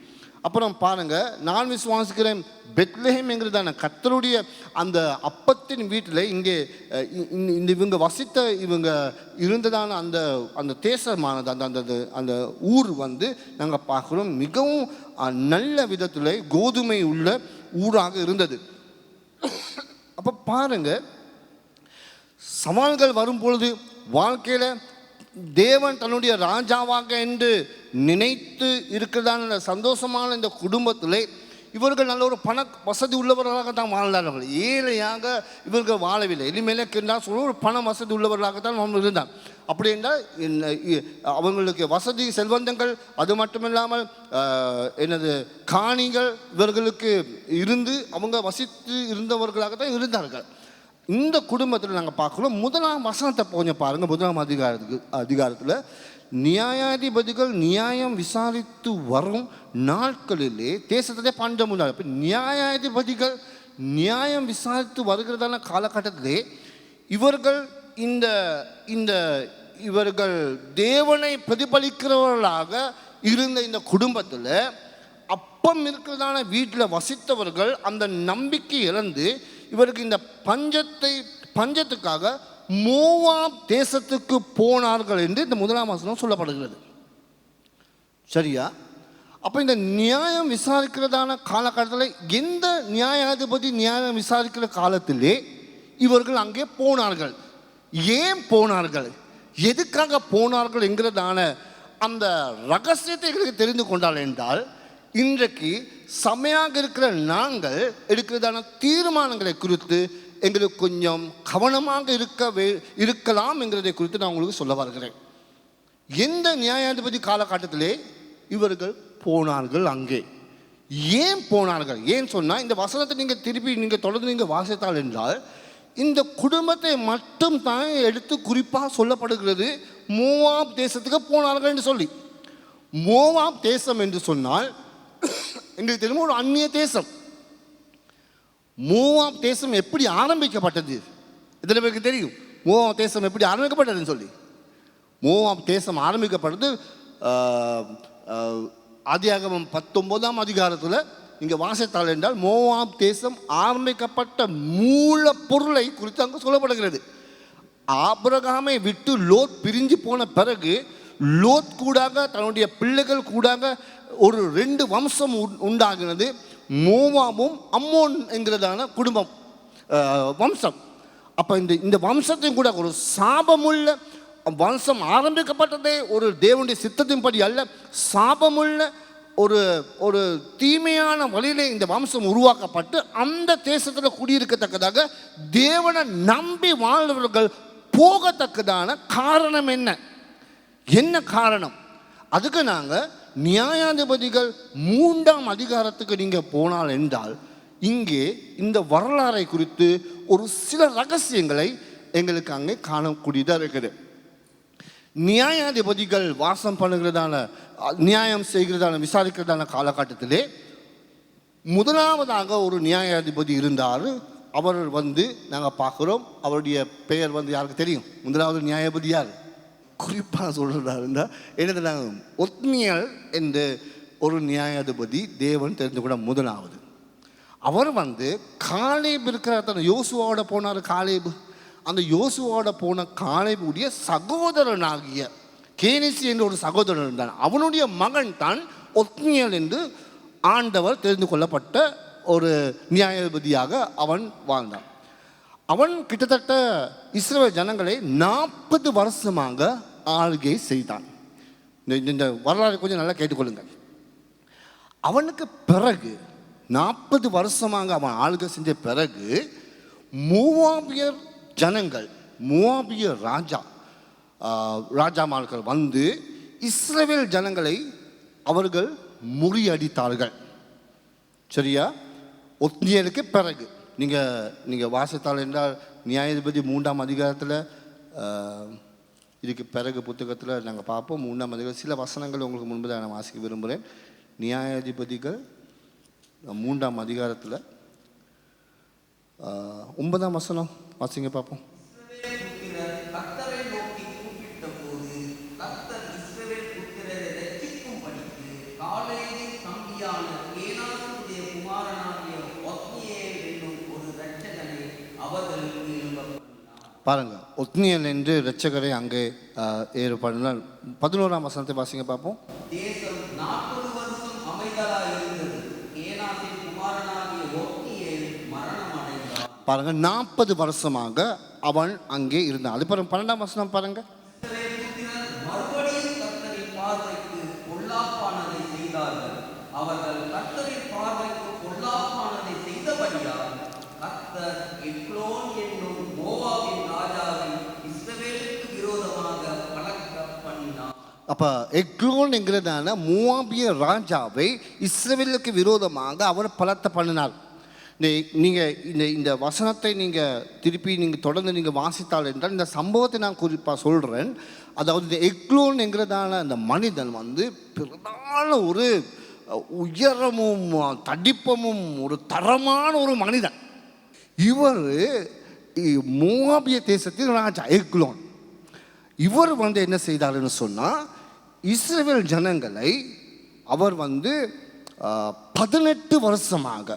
[SPEAKER 3] அப்புறம் பாருங்க, நான் விசுவாசிக்கிறேன் பெத்லெஹேம் என்கிறதான கர்த்தருடைய அந்த அப்பத்தின் வீட்டில் இங்கே இந்த இவங்க இவங்க இருந்ததான அந்த அந்த தேசமானது அந்த அந்த அந்த ஊர் நாங்கள் பார்க்குறோம் மிகவும் நல்ல விதத்தில் கோதுமை உள்ள ஊராக இருந்தது. அப்போ பாருங்க, சவால்கள் வரும்பொழுது வாழ்க்கையில் தேவன் தன்னுடைய ராஜாவாக என்று நினைத்து இருக்கிறதான சந்தோஷமான இந்த குடும்பத்திலே இவர்கள் நல்ல ஒரு பண வசதி உள்ளவர்களாக தான் வாழ்ந்தார்கள். ஏழையாக இவர்கள் வாழவில்லை. எளிமையில கேட்டால் சொல்ல ஒரு பண வசதி உள்ளவர்களாகத்தான் அவங்க இருந்தார். அப்படி என்றால் அவங்களுக்கு வசதி செல்வந்தங்கள், அது மட்டுமில்லாமல் காணிகள் இவர்களுக்கு இருந்து அவங்க வசித்து இருந்தவர்களாக தான் இருந்தார்கள். இந்த குடும்பத்தில் நாங்கள் பார்க்குறோம். முதலாம் வசனத்தை கொஞ்சம் பாருங்கள். முதலாம் அதிகாரத்தில் நியாயாதிபதிகள் நியாயம் விசாரித்து வரும் நாட்களிலே தேசத்திலே பஞ்சம் உண்டாகும். இப்போ நியாயாதிபதிகள் நியாயம் விசாரித்து வருகிறதான காலகட்டத்திலே இவர்கள் தேவனை பிரதிபலிக்கிறவர்களாக இருந்த இந்த குடும்பத்தில் அப்பம் இருக்கிறதான வீட்டில் வசித்தவர்கள் அந்த நம்பிக்கை இழந்து இவருக்கு இந்த பஞ்சத்துக்காக மோவாப் தேசத்துக்கு போனார்கள் என்று இந்த முதலாம் வசனம் சொல்லப்படுகிறது. சரியா? அப்போ இந்த நியாயம் விசாரிக்கிறதான காலகட்டத்தில் எந்த நியாயாதிபதி நியாயம் விசாரிக்கிற காலத்திலே இவர்கள் அங்கே போனார்கள். ஏன் போனார்கள், எதுக்காக போனார்கள் என்கிறதான அந்த ரகசியத்தை எங்களுக்கு தெரிந்து கொண்டால் என்றால், இன்றைக்கு சமையாக இருக்கிற நாங்கள் எடுக்கிறதான தீர்மானங்களை குறித்து எங்களுக்கு கொஞ்சம் கவனமாக இருக்கலாம் என்கிறதை குறித்து நான் உங்களுக்கு சொல்ல வருகிறேன். எந்த நியாயாதிபதி காலகட்டத்திலே இவர்கள் போனார்கள் அங்கே? ஏன் போனார்கள்? ஏன் சொன்னால், இந்த வசனத்தை நீங்கள் தொடர்ந்து வாசித்தால் என்றால் இந்த குடும்பத்தை மட்டும் தான் எடுத்து குறிப்பாக சொல்லப்படுகிறது. மோவாப் தேசத்துக்கு போனார்கள் என்று சொல்லி. மோவாப் தேசம் என்று சொன்னால் எங்களுக்கு தெரியும் ஒரு அந்நிய தேசம். மோவாப் தேசம் எப்படி ஆரம்பிக்கப்பட்டது? இதில் பேருக்கு தெரியும் மோவாப் தேசம் எப்படி ஆரம்பிக்கப்பட்டதுன்னு சொல்லி. மோவாப் தேசம் ஆரம்பிக்கப்பட்டது ஆதியாகமம் 19ஆம் அதிகாரத்தில் இங்கே வாசித்தால் என்றால் மோவாப் தேசம் ஆரம்பிக்கப்பட்ட மூல பொருளை குறித்து அங்கே சொல்லப்படுகிறது. ஆபிரகாமை விட்டு லோத் பிரிஞ்சு போன பிறகு லோத் கூடாக தன்னுடைய பிள்ளைகள் கூடாக ஒரு 2 வம்சம் உண்டாகினது. மோவாபும் அம்மோன் என்கிறதான குடும்பம் வம்சம். அப்போ இந்த வம்சத்தையும் கூட ஒரு சாபமுள்ள வம்சம் ஆரம்பிக்கப்பட்டதே ஒரு தேவனுடைய சித்தத்தின்படி அல்ல, சாபமுள்ள ஒரு ஒரு தீமையான வழியிலே இந்த வம்சம் உருவாக்கப்பட்டு அந்த தேசத்தில் குடியிருக்கத்தக்கதாக தேவனை நம்பி வாழ்ந்தவர்கள் போகத்தக்கதான காரணம் என்ன காரணம்? அதுக்கு நாங்கள் நியாயாதிபதிகள் 3ஆம் அதிகாரத்துக்கு நீங்கள் போனால் என்றால் இங்கே இந்த வரலாறை குறித்து ஒரு சில ரகசியங்களை எங்களுக்கு அங்கே காணக்கூடியதாக இருக்குது. நியாயாதிபதிகள் வாசம் பண்ணுகிறதான நியாயம் செய்கிறதான விசாரிக்கிறதான காலகட்டத்திலே முதலாவதாக ஒரு நியாயாதிபதி இருந்தார். அவர் நாங்கள் பார்க்குறோம், அவருடைய பெயர் யாருக்கு தெரியும்? முதலாவது நியாயாதிபதி யார்? குறிப்பாக சொல்கிறதா இருந்தால் என்னது, நாங்கள் ஒத்னியல் என்ற ஒரு நியாயாதிபதி தேவன் தெரிந்து கூட முதலாவது. அவர் காலேப் இருக்கிற யோசுவோட போனார். காலேப், அந்த யோசுவோட போன காலேபுடைய சகோதரனாகிய கேனிசி என்ற ஒரு சகோதரன் இருந்தான். அவனுடைய மகன் தான் ஒத்னியல் என்று ஆண்டவர் தெரிந்து கொள்ளப்பட்ட ஒரு நியாயாதிபதியாக அவன் வாழ்ந்தான். அவன் கிட்டத்தட்ட இஸ்ரவேல் ஜனங்களை 40 வருஷமாக ஆளுகை செய்தான். இந்த வரலாறு கொஞ்சம் நல்லா கேட்டுக்கொள்ளுங்கள். அவனுக்கு பிறகு 40 வருஷமாக அவன் ஆளுகை செஞ்ச பிறகு மோவாபியர் ஜனங்கள், மோவாபிய ராஜாமார்கள் இஸ்ரவேல் ஜனங்களை அவர்கள் முறியடித்தார்கள். சரியா? ஒத்னியலுக்கு பிறகு நீங்கள் வாசித்தால் என்றால் நியாயாதிபதி 3ஆம் அதிகாரத்தில் இதுக்கு பிறகு புத்தகத்தில் நாங்கள் பார்ப்போம். 3ஆம் அதிகாரம் சில வசனங்கள் உங்களுக்கு முன்பு நான் வாசிக்க விரும்புகிறேன். நியாயாதிபதிகள் 3ஆம் அதிகாரத்தில் 9ஆம் வசனம் வாசிங்க பார்ப்போம். பாருங்க, ஒத்னியல் என்று இரட்சகரை அங்கே ஏற்படுனால் 11ஆம் வசனத்தை வாசிங்க பார்ப்போம்.
[SPEAKER 4] தேசம் 40 வருஷம் அமைதலாய் இருந்தது. கேனாசின் குமாரனாகிய ஒத்னியேல் மரணம் அடைந்தார்.
[SPEAKER 3] பாருங்க, 40 வருஷமாக அவன் அங்கே இருந்தான். அது பாருங்க 12ஆம் வசனம் பாருங்க.
[SPEAKER 4] மறுபடியும் கர்த்தரின் பார்வைக்கு பொல்லாப்பானதை செய்தார்கள். அவர்கள் கர்த்தரின் பார்வைக்கு பொல்லாப்பானதை செய்தபடியால் கர்த்தர் எக்லோன் என்னும் மோவாபின் ராஜாவை இஸ்ரவேலுக்கு விரோதமாக பலக்க பண்ணினார்.
[SPEAKER 3] அப்போ எக்லோன் என்கிறதான மோவாபிய ராஜாவை இஸ்ரவேலுக்கு விரோதமாக அவர் பலத்த பண்ணினார். நீங்கள் இந்த வசனத்தை நீங்கள் திருப்பி தொடர்ந்து வாசித்தால் என்றால் இந்த சம்பவத்தை நான் குறிப்பாக சொல்கிறேன். அதாவது இந்த எக்லோன் என்கிறதான அந்த மனிதன் பிரதான ஒரு உயரமும் தடிப்பமும் ஒரு தரமான ஒரு மனிதன். இவர் மோவாபிய தேசத்தின் ராஜா எக்லோன். இவர் என்ன செய்தார்னு சொன்னால் இஸ்ரவேல் ஜனங்களை அவர் 18 வருஷமாக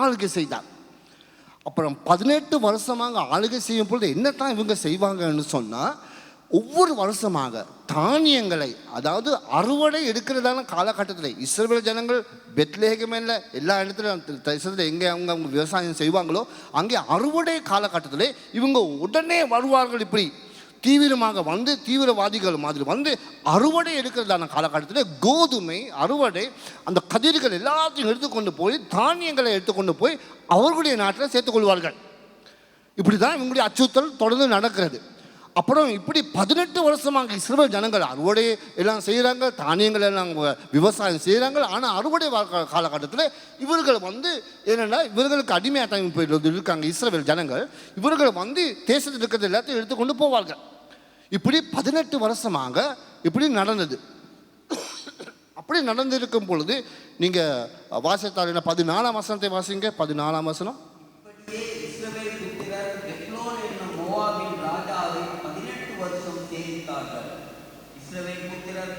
[SPEAKER 3] ஆளுகை செய்தார். அப்புறம் 18 வருஷமாக ஆளுகை செய்யும் பொழுது என்னத்தான் இவங்க செய்வாங்கன்னு சொன்னால் ஒவ்வொரு வருஷமாக தானியங்களை, அதாவது அறுவடை எடுக்கிறதான காலகட்டத்தில் இஸ்ரவேல் ஜனங்கள் பெத்லெகேமில் எல்லா இடத்துலையும் எங்கே அவங்க விவசாயம் செய்வாங்களோ அங்கே அறுவடை காலகட்டத்தில் இவங்க உடனே வருவார்கள். இப்படி தீவிரமாக தீவிரவாதிகள் மாதிரி அறுவடை எடுக்கிறதான காலகட்டத்தில் கோதுமை அறுவடை அந்த கதிர்கள் எல்லாத்தையும் எடுத்துக்கொண்டு போய் தானியங்களை எடுத்துக்கொண்டு போய் அவர்களுடைய நாட்டில் சேர்த்துக்கொள்வார்கள். இப்படி தான் இவங்களுடைய அச்சுறுத்தல் தொடர்ந்து நடக்கிறது. அப்புறம் இப்படி 18 வருஷமாக இஸ்ரவேல் ஜனங்கள் அறுவடை எல்லாம் செய்கிறாங்க, தானியங்கள் எல்லாம் விவசாயம் செய்கிறாங்க. ஆனால் அறுவடை காலகட்டத்தில் இவர்கள் என்னென்னா இவர்களுக்கு அடிமையாக தான் போயிட்டு இருக்காங்க இஸ்ரவேல் ஜனங்கள். இவர்கள் தேசத்தில் இருக்கிறது எல்லாத்தையும் எடுத்துக்கொண்டு போவார்கள். இப்படி 18 வருஷமாக இப்படி நடந்தது. அப்படி நடந்திருக்கும் பொழுது நீங்கள் வாசித்தால் 14ஆம் வசனத்தை வாசிங்க. 14ஆம் வசனம்.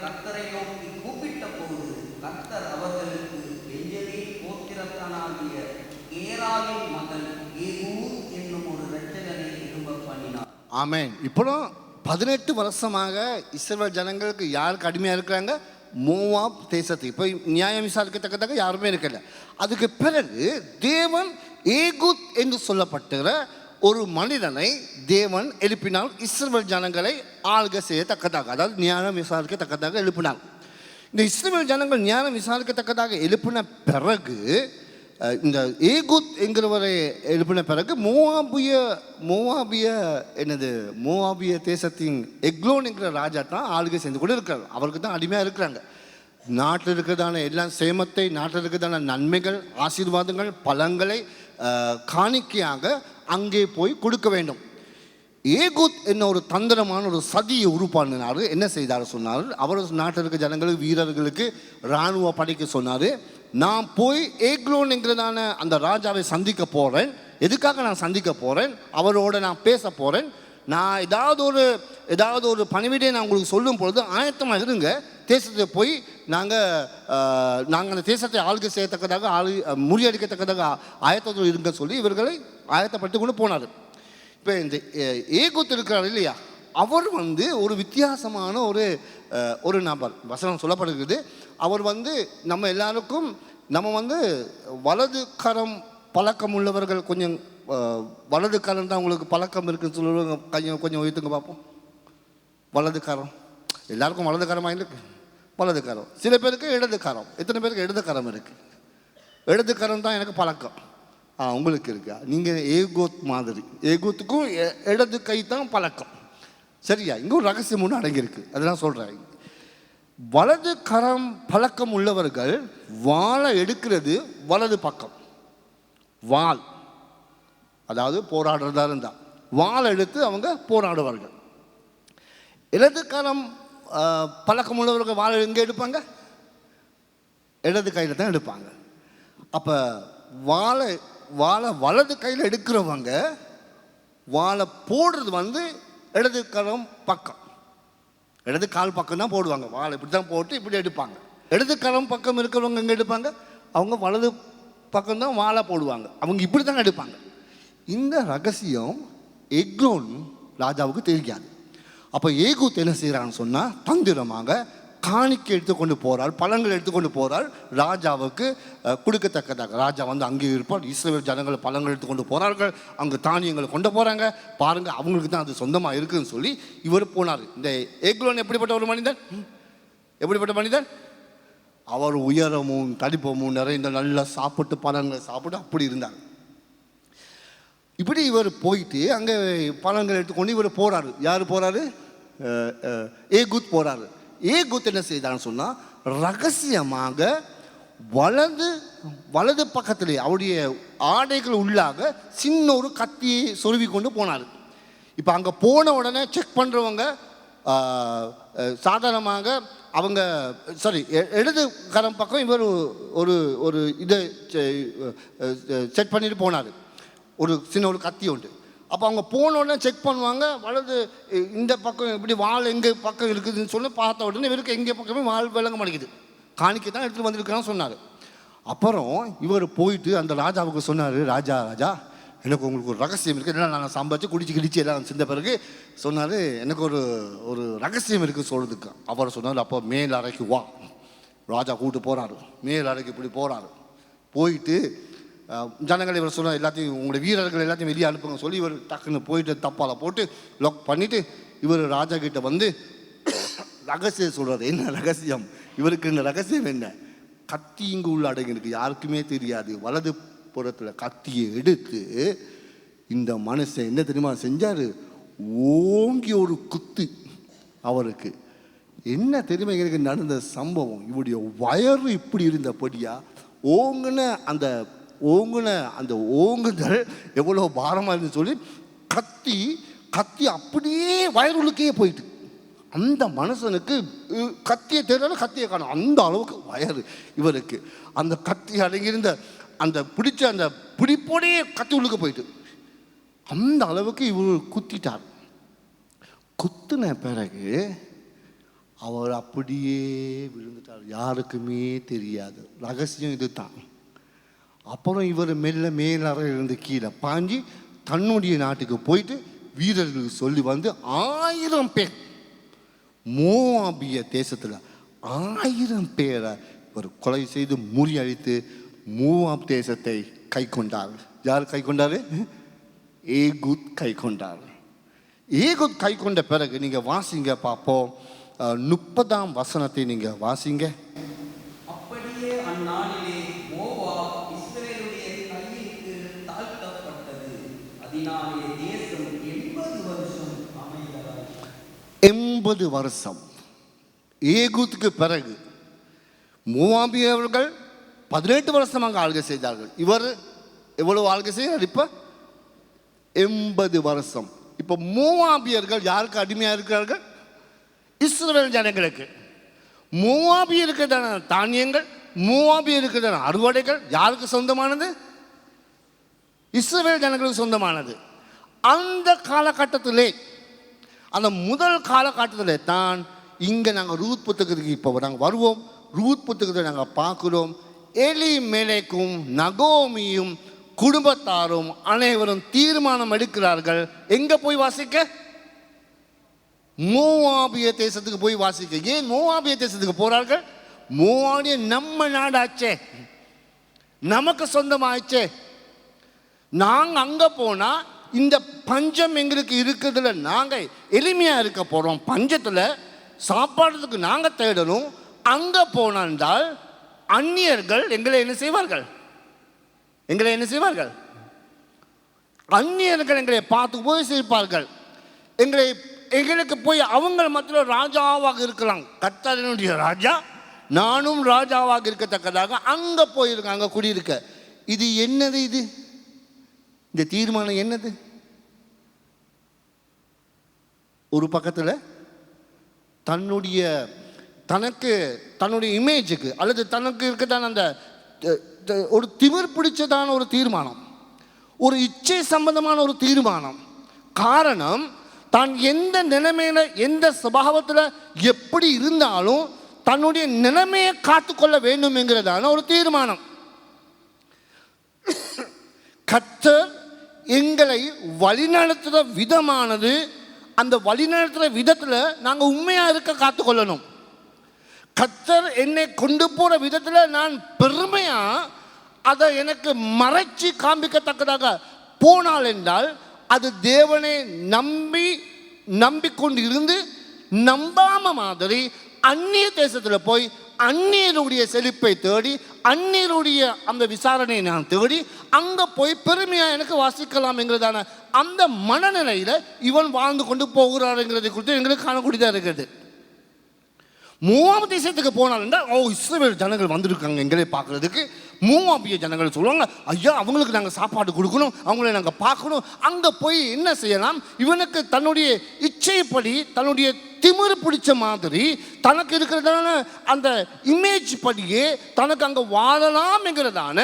[SPEAKER 4] கர்த்தரை நோக்கி கூப்பிட்ட போது கர்த்தர் அவர்களுக்கு பென்யமீன் கோத்திரத்தானாகிய ஏராவின் மகன் ஏகூத் என்னும் ஒரு இரட்சகனை எழும்ப பண்ணினார்.
[SPEAKER 3] ஆமென். இப்போ 18 வருஷமாக இஸ்ரவேல் ஜனங்களுக்கு யாருக்கு அடிமையாக இருக்கிறாங்க? மோவாப் தேசத்துக்கு. இப்போ நியாயம் விசாரிக்கத்தக்கதாக யாருமே இருக்கல. அதுக்கு பிறகு தேவன் ஏகூத் என்று சொல்லப்பட்டுகிற ஒரு மனிதனை தேவன் எழுப்பினால் இஸ்ரவேல் ஜனங்களை ஆள்கை செய்யத்தக்கதாக, அதாவது நியாயம் விசாரிக்கத்தக்கதாக எழுப்பினார். இந்த இஸ்ரவேல் ஜனங்கள் ஞானம் விசாரிக்கத்தக்கதாக எழுப்பின பிறகு இந்த ஏகூத் என்கிறவரை எழுப்பின பிறகு மோவாபிய தேசத்தின் எக்லோன் என்கிற ராஜா தான் ஆளுகை செஞ்சு கூட இருக்கிறார். அவருக்கு தான் அடிமையாக இருக்கிறாங்க. நாட்டில் இருக்கிறதான எல்லாம் சேமத்தை, நாட்டில் இருக்கிறதான நன்மைகள், ஆசீர்வாதங்கள், பலங்களை காணிக்கையாக அங்கே போய் கொடுக்க வேண்டும். ஏகூத் என்ன ஒரு தந்திரமான ஒரு சதியை உருவாக்கினார். என்ன செய்தார் சொன்னார், அவர் நாட்டில் இருக்க ஜனங்களுக்கு, வீரர்களுக்கு, இராணுவ படைக்கு சொன்னார், நான் போய் ஏக்லோன் என்கிறதான அந்த ராஜாவை சந்திக்க போகிறேன். எதுக்காக நான் சந்திக்க போகிறேன், அவரோட நான் பேச போகிறேன். நான் ஏதாவது ஒரு பணிவிடையை நான் உங்களுக்கு சொல்லும் பொழுது ஆயத்தமாக இருங்க. தேசத்தை போய் நாங்கள் அந்த தேசத்தை ஆளுகை செய்யத்தக்கதாக முறியடிக்கத்தக்கதாக ஆயத்தத்தில் இருங்க சொல்லி இவர்களை ஆயத்தப்பட்டு கொண்டு போனார். இப்போ இந்த ஏகூத் இருக்கிறார் இல்லையா, அவர் ஒரு வித்தியாசமான ஒரு நபர். வசனம் சொல்லப்படுகிறது, அவர் நம்ம எல்லாருக்கும் வலது கரம் பழக்கம் உள்ளவர்கள். கொஞ்சம் வலது கரம் தான் உங்களுக்கு பழக்கம் இருக்குன்னு சொல்லுவாங்க. கொஞ்சம் உயர்த்துங்க பார்ப்போம். வலது கரம் எல்லாருக்கும் வலது கரமாக இருக்கு. வலது கரம் சில பேருக்கு இடது கரம். எத்தனை பேருக்கு இடது கரம் இருக்குது? இடது கரம் தான் எனக்கு பழக்கம். உங்களுக்கு இருக்கா? நீங்கள் ஏகூத் மாதிரி. ஏகூத்துக்கும் இடது கை தான் பழக்கம். சரியா? இங்கே ஒரு ரகசியம் ஒன்று அடங்கியிருக்கு, அதெல்லாம் சொல்கிறேன். வலது கரம் பழக்கம் உள்ளவர்கள் வாளை எடுக்கிறது வலது பக்கம். வாள், அதாவது போராடுறதா இருந்தால் வாளை எடுத்து அவங்க போராடுவார்கள். இடது கரம் பழக்கம் உள்ளவர்கள் வாழை எங்கே எடுப்பாங்க? இடது கையில் தான் எடுப்பாங்க. அப்போ வாழை வலது கையில் எடுக்கிறவங்க வாழை போடுறது இடது கரம் பக்கம், இடது கால் பக்கம் தான் போடுவாங்க. வாழை இப்படி தான் போட்டு இப்படி எடுப்பாங்க. இடது கரம் பக்கம் இருக்கிறவங்க எங்கே எடுப்பாங்க? அவங்க வலது பக்கம் தான் வாழை போடுவாங்க. அவங்க இப்படி தான் எடுப்பாங்க. இந்த ரகசியம் எக்லோன் ராஜாவுக்கு தெரியாது. அப்போ ஏகூத் என்ன செய்கிறான்னு சொன்னால், தந்திரமாக காணிக்கை எடுத்துக்கொண்டு போகிறார், பழங்கள் எடுத்துக்கொண்டு போகிறார் ராஜாவுக்கு கொடுக்கத்தக்கதாக. ராஜா அங்கே இருப்பார். இஸ்ரவேல் ஜனங்கள் பழங்கள் எடுத்துக்கொண்டு போகிறார்கள், அங்கே தானியங்களை கொண்டு போகிறாங்க. பாருங்கள், அவங்களுக்கு தான் அது சொந்தமாக இருக்குதுன்னு சொல்லி இவர் போனார். இந்த ஏக்லோன் எப்படிப்பட்ட ஒரு மனிதன்? எப்படிப்பட்ட மனிதன்? அவர் உயரமும் தடிப்பமும் நிறைந்த நல்லா சாப்பிட்டு பழங்களை சாப்பிட்டு அப்படி இருந்தார். இப்படி இவர் போயிட்டு அங்கே பழங்கள் எடுத்துக்கொண்டு இவர் போகிறாரு. யார் போகிறாரு? ஏகூத் போகிறாரு. ஏகூத் என்ன செய்தான்னு சொன்னால், ரகசியமாக வலது பக்கத்திலே அவருடைய ஆடைகள் உள்ளாக சின்ன ஒரு கத்தியை சொருவி கொண்டு போனார். இப்போ அங்கே போன உடனே செக் பண்ணுறவங்க சாதாரணமாக அவங்க இடது கரம் பக்கம் இவர் ஒரு இதை செக் பண்ணிட்டு போனார், ஒரு சின்ன ஒரு கத்தி உண்டு. அப்போ அவங்க போன உடனே செக் பண்ணுவாங்க, வலது இந்த பக்கம் இப்படி வால் எங்கே பக்கம் இருக்குதுன்னு சொல்லி பார்த்த உடனே இவருக்கு எங்கே பக்கமே வால் விளங்க மாட்டேங்குது. காணிக்கை தான் எடுத்துகிட்டு வந்திருக்கிறான்னு சொன்னார். அப்புறம் இவர் போயிட்டு அந்த ராஜாவுக்கு சொன்னார், ராஜா எனக்கு உங்களுக்கு ஒரு ரகசியம் இருக்குது. என்ன நான் சம்பாதிச்சு குடிச்சு எல்லாம் செஞ்ச பிறகு சொன்னார், எனக்கு ஒரு ரகசியம் இருக்குது சொல்கிறதுக்கு. அவர் சொன்னார், அப்போ மேல் அறைக்கு வா. ராஜா கூப்பிட்டு போகிறாரு. மேல் அறைக்கு இப்படி போகிறாரு. போயிட்டு ஜனங்கள் இவர் சொன்னார், எல்லாத்தையும் உங்களுடைய வீரர்கள் எல்லாத்தையும் வெளியே அனுப்புங்க சொல்லி இவர் டக்குன்னு போயிட்டு தப்பால் போட்டு லாக் பண்ணிவிட்டு இவர் ராஜா கிட்ட ரகசியம் சொல்கிறார். என்ன ரகசியம்? இவருக்கு இந்த ரகசியம் என்ன? கத்தி இங்கு உள்ள அடங்கி இருக்கு, யாருக்குமே தெரியாது. வலது புறத்தில் கத்தியை எடுத்து இந்த மனுஷன் என்ன தெரியுமா செஞ்சார்? ஓங்கி ஒரு குத்து. அவருக்கு என்ன தெரியுமா எனக்கு நடந்த சம்பவம்? இவருடைய வயறு இப்படி இருந்தபடியா ஓங்குன அந்த ஓங்குதல் எவ்வளோ பாரமாக இருந்துன்னு சொல்லி கத்தி அப்படியே வயருளுக்கே போயிட்டு, அந்த மனுஷனுக்கு கத்தியை தெரியாத கத்தியை காணும், அந்த அளவுக்கு வயறு இவருக்கு. அந்த கத்தி அடங்கியிருந்த அந்த பிடிச்ச அந்த பிடிப்போடையே கத்தி உள்ளுக்கு போயிட்டு அந்த அளவுக்கு இவர் குத்திட்டார். குத்துன பிறகு அவர் அப்படியே விழுந்துட்டார். யாருக்குமே தெரியாது. ரகசியம் இது தான். அப்புறம் இவர் மெல்ல மேலறையிலிருந்து கீழே பாஞ்சி தன்னுடைய நாட்டுக்கு போயிட்டு வீரர்களுக்கு சொல்லி 1000 பேர் மோவாபிய தேசத்தில் 1000 பேரை ஒரு கொலை செய்து முறியடித்து மோவாப் தேசத்தை கை கொண்டார். யார் கை கொண்டார்? ஏகூத் கை கொண்டார். ஏகூத் கை கொண்ட பிறகு நீங்கள் வாசிங்க பார்ப்போம். 30ஆம் வசனத்தை நீங்கள் வாசிங்க.
[SPEAKER 4] அப்படியே அந்நாளிலே மோவாப் இஸ்ரவேலுடைய கையின் கீழ் தாழ்த்தப்பட்டது. அதனாலே தேசம் 80 வருஷம் அமைதலாயிற்று.
[SPEAKER 3] 80 வருஷம் ஏகூத்துக்கு பிறகு மோவாபியர்கள் 18 வருஷமாக ஆளுகை செய்தார்கள். இவர் எவ்வளவு ஆளுகை செய்கிறார்? இப்போ 80 வருஷம். இப்போ மோவாபியர்கள் யாருக்கு அடிமையாக இருக்கிறார்கள்? இஸ்ரவேல் ஜனங்களுக்கு. மோவாபியருக்கு தானியங்கள், மோவாபியருக்கு அறுவடைகள் யாருக்கு சொந்தமானது? இஸ்ரவேல் ஜனங்களுக்கு சொந்தமானது. அந்த காலகட்டத்திலே, அந்த முதல் காலகட்டத்திலே தான் இங்கே நாங்கள் ரூத் புத்தகத்துக்கு இப்போ நாங்கள் வருவோம். ரூத் புத்தகத்தை நாங்கள் பார்க்குறோம். எலிமெலேக்கும் நகோமியும் குடும்பத்தாரும் அனைவரும் தீர்மானம் எடுக்கிறார்கள். எங்கே போய் வாசிக்க? மோவாபிய தேசத்துக்கு போய் வாசிக்க. ஏன் மோவாபிய தேசத்துக்கு போறார்கள்? மோவாபிய நம்ம நாடாச்சே, நமக்கு சொந்தமாச்சே. நாங்கள் அங்கே போனால் இந்த பஞ்சம் எங்களுக்கு இருக்கிறதுல நாங்கள் எளிமையாக இருக்க போகிறோம். பஞ்சத்தில் சாப்பாடுறதுக்கு நாங்கள் தேடணும். அங்கே போனால் அந்நியர்கள் எங்களை என்ன செய்வார்கள்? அந்நியர்கள் எங்களை பார்த்து போய் சேர்ப்பார்கள். எங்களுக்கு போய் அவங்க மத்தியில் ராஜாவாக இருக்கலாம். கர்த்தரினுடைய ராஜா, நானும் ராஜாவாக இருக்கத்தக்கதாக அங்கே போயிருக்காங்க, அங்கே குடியிருக்க. இது என்னது? இந்த தீர்மானம் என்னது? ஒரு பக்கத்தில் தன்னுடைய இமேஜுக்கு அல்லது தனக்கு இருக்கதான அந்த ஒரு திமிர் பிடிச்சதான ஒரு தீர்மானம், ஒரு இச்சை சம்பந்தமான ஒரு தீர்மானம். காரணம், தான் எந்த நிலைமையில எந்த சுபாவத்தில் எப்படி இருந்தாலும் தன்னுடைய நிலைமையை காத்துக்கொள்ள வேண்டும் என்கிறதான ஒரு தீர்மானம். கர்த்தர் எங்களை வழிநடத்துகிற விதமானது, அந்த வழிநடத்துகிற விதத்தில் நாங்கள் உண்மையாக இருக்க காத்துக்கொள்ளணும். கர்த்தர் என்னை கொண்டு போகிற விதத்தில் நான் பெருமையாக அதை எனக்கு மறைச்சி காண்பிக்கத்தக்கதாக போனால் என்றால் அது தேவனை நம்பிக்கொண்டு இருந்து நம்பாம மாதிரி அந்நிய தேசத்தில் போய் அந்நியருடைய செழிப்பை தேடி, அந்நியருடைய அந்த விசாரணையை நான் தேடி அங்கே போய் பெருமையாக எனக்கு வாசிக்கலாம் என்கிறதான அந்த மனநிலையில் இவன் வாழ்ந்து கொண்டு போகிறாருங்கிறதை குறித்து எங்களுக்கு காணக்கூடியதாக இருக்கிறது. மோவாப் தேசத்துக்கு போனால் என்றால் இஸ்ரவேல் ஜனங்கள் வந்திருக்காங்க எங்களை பார்க்குறதுக்கு. மோவாபிய ஜனங்கள் சொல்லுவாங்க, ஐயா அவங்களுக்கு நாங்கள் சாப்பாடு கொடுக்கணும், அவங்கள நாங்கள் பார்க்கணும். அங்கே போய் என்ன செய்யலாம்? இவனுக்கு தன்னுடைய இச்சைப்படி, தன்னுடைய திமிரு பிடிச்ச மாதிரி, தனக்கு இருக்கிறதான அந்த இமேஜ் படியே தனக்கு அங்கே வாழலாம்ங்கிறதான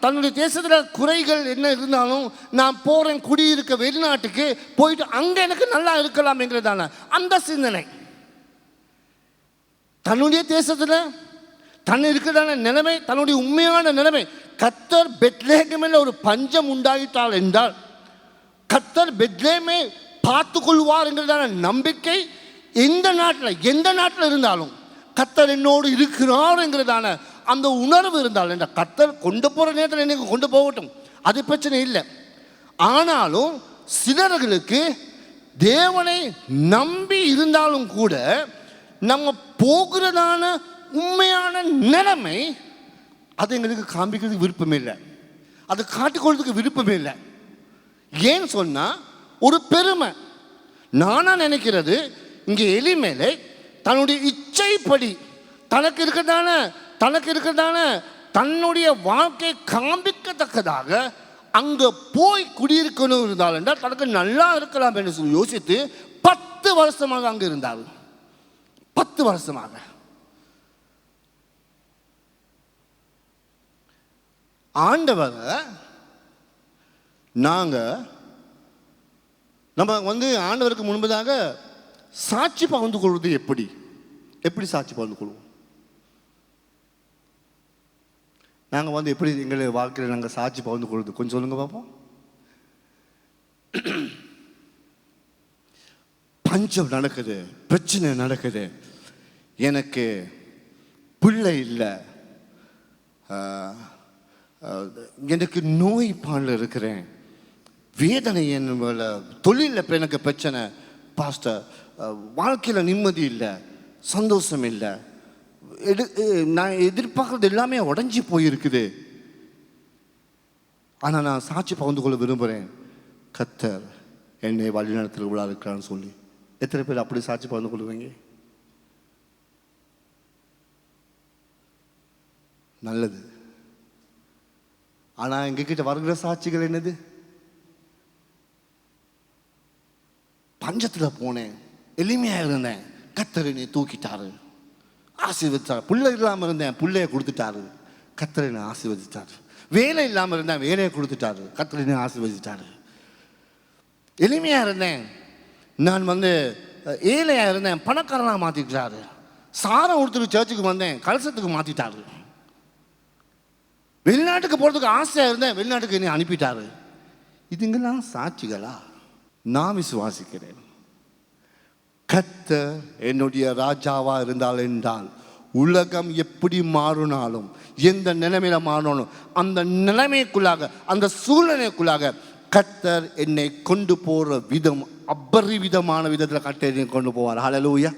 [SPEAKER 3] தன்னுடைய தேசத்தில் குறைகள் என்ன இருந்தாலும் நான் போகிறேன் குடியிருக்க வெளிநாட்டுக்கு போயிட்டு அங்கே எனக்கு நல்லா இருக்கலாம் என்கிறதான அந்த சிந்தனை. தன்னுடைய தேசத்தில் இருக்கிறதான நிலைமை, தன்னுடைய உண்மையான நிலைமை. கர்த்தர் பெத்லேகேமில் ஒரு பஞ்சம் உண்டாயிட்டால் என்றால் கர்த்தர் பெத்லேகேமை பார்த்து கொள்வார் என்கிறதான நம்பிக்கை எந்த நாட்டில் இருந்தாலும் கர்த்தர் என்னோடு இருக்கிறார் என்கிறதான அந்த உணர்வு இருந்தால் என்ற கர்த்தர் கொண்டு போகிற நேரத்தில் எனக்கு கொண்டு போகட்டும், அது பிரச்சனை இல்லை. ஆனாலும் சிலர்களுக்கு தேவனை நம்பி இருந்தாலும் கூட நம்ம போகிறதான உண்மையான நிலைமை அது எங்களுக்கு காண்பிக்கிறதுக்கு விருப்பமே இல்லை, அதை காட்டிக்கொள்றதுக்கு விருப்பமே இல்லை. ஏன்னு சொன்னால் ஒரு பெருமை. நானா நினைக்கிறது இங்கே எலிமேலே தன்னுடைய இச்சைப்படி தனக்கு இருக்கிறதான தன்னுடைய வாழ்க்கை காண்பிக்கத்தக்கதாக அங்கே போய் குடியிருக்கணும் இருந்தால் என்றால் தனக்கு நல்லா இருக்கலாம் என்று சொல்லி யோசித்து 10 வருஷமாக அங்கே இருந்தார். 10 வருஷமாக. ஆண்டவரை நம்ம ஆண்டவருக்கு முன்பதாக சாட்சி பகிர்ந்து கொள்வது எப்படி சாட்சி பகிர்ந்து கொள்வோம்? நாங்கள் எப்படி எங்களை வாழ்க்கையில் நாங்கள் சாட்சி பகிர்ந்து கொள்வது கொஞ்சம் சொல்லுங்க பார்ப்போம். பஞ்சம் நடக்குது, பிரச்சனை நடக்குது, எனக்கு பிள்ளை இல்லை, எனக்கு நோய் பாலில் இருக்கிறேன், வேதனை என் தொழிலில் இப்போ எனக்கு பிரச்சனை, பாஸ்டர் வாழ்க்கையில் நிம்மதி இல்லை, சந்தோஷம் இல்லை, நான் எதிர்பார்க்குறது எல்லாமே உடஞ்சி போயிருக்குது. ஆனால் நான் சாட்சி பகிர்ந்து கொள்ள விரும்புகிறேன், கர்த்தர் என்னை வழிநடத்தில் விழா இருக்கிறான்னு சொல்லி. எத்தனை பேர் அப்படி சாட்சி பகிர்ந்து கொள்வீங்க? நல்லது. ஆனால் எங்ககிட்ட வருகிற சாட்சிகள் என்னது? பஞ்சத்தில் போனேன், எளிமையாக இருந்தேன், கர்த்தர் என்னை தூக்கிட்டாரு, ஆசீர்வதித்தார். பிள்ளை இல்லாமல் இருந்தேன், பிள்ளைய கொடுத்துட்டாரு, கர்த்தர் என்னை ஆசீர்வதித்தார். வேலை இல்லாமல் இருந்தேன், வேலையை கொடுத்துட்டாரு, கர்த்தர் என்னை ஆசீர்வதித்தாரு. எளிமையாக இருந்தேன், நான் ஏழையாக இருந்தேன், பணக்காரனாக மாற்றிட்டாரு. சாரம் கொடுத்துட்டு சர்ச்சுக்கு வந்தேன், கலசத்துக்கு மாற்றிட்டாரு. வெளிநாட்டுக்கு போகிறதுக்கு ஆசையாக இருந்தேன், வெளிநாட்டுக்கு என்னை அனுப்பிட்டாரு. இதுங்கெல்லாம் சாட்சிகளா? நான் விசுவாசிக்கிறேன், கர்த்தர் என்னுடைய ராஜாவா இருந்தால் என்றால் உலகம் எப்படி மாறினாலும், எந்த நிலைமையில மாறினாலும், அந்த நிலைமைக்குள்ளாக, அந்த சூழ்நிலைக்குள்ளாக கர்த்தர் என்னை கொண்டு போகிற விதம் அபரிவிதமான விதத்தில் கர்த்தர் கொண்டு போவார். ஹல்லேலூயா.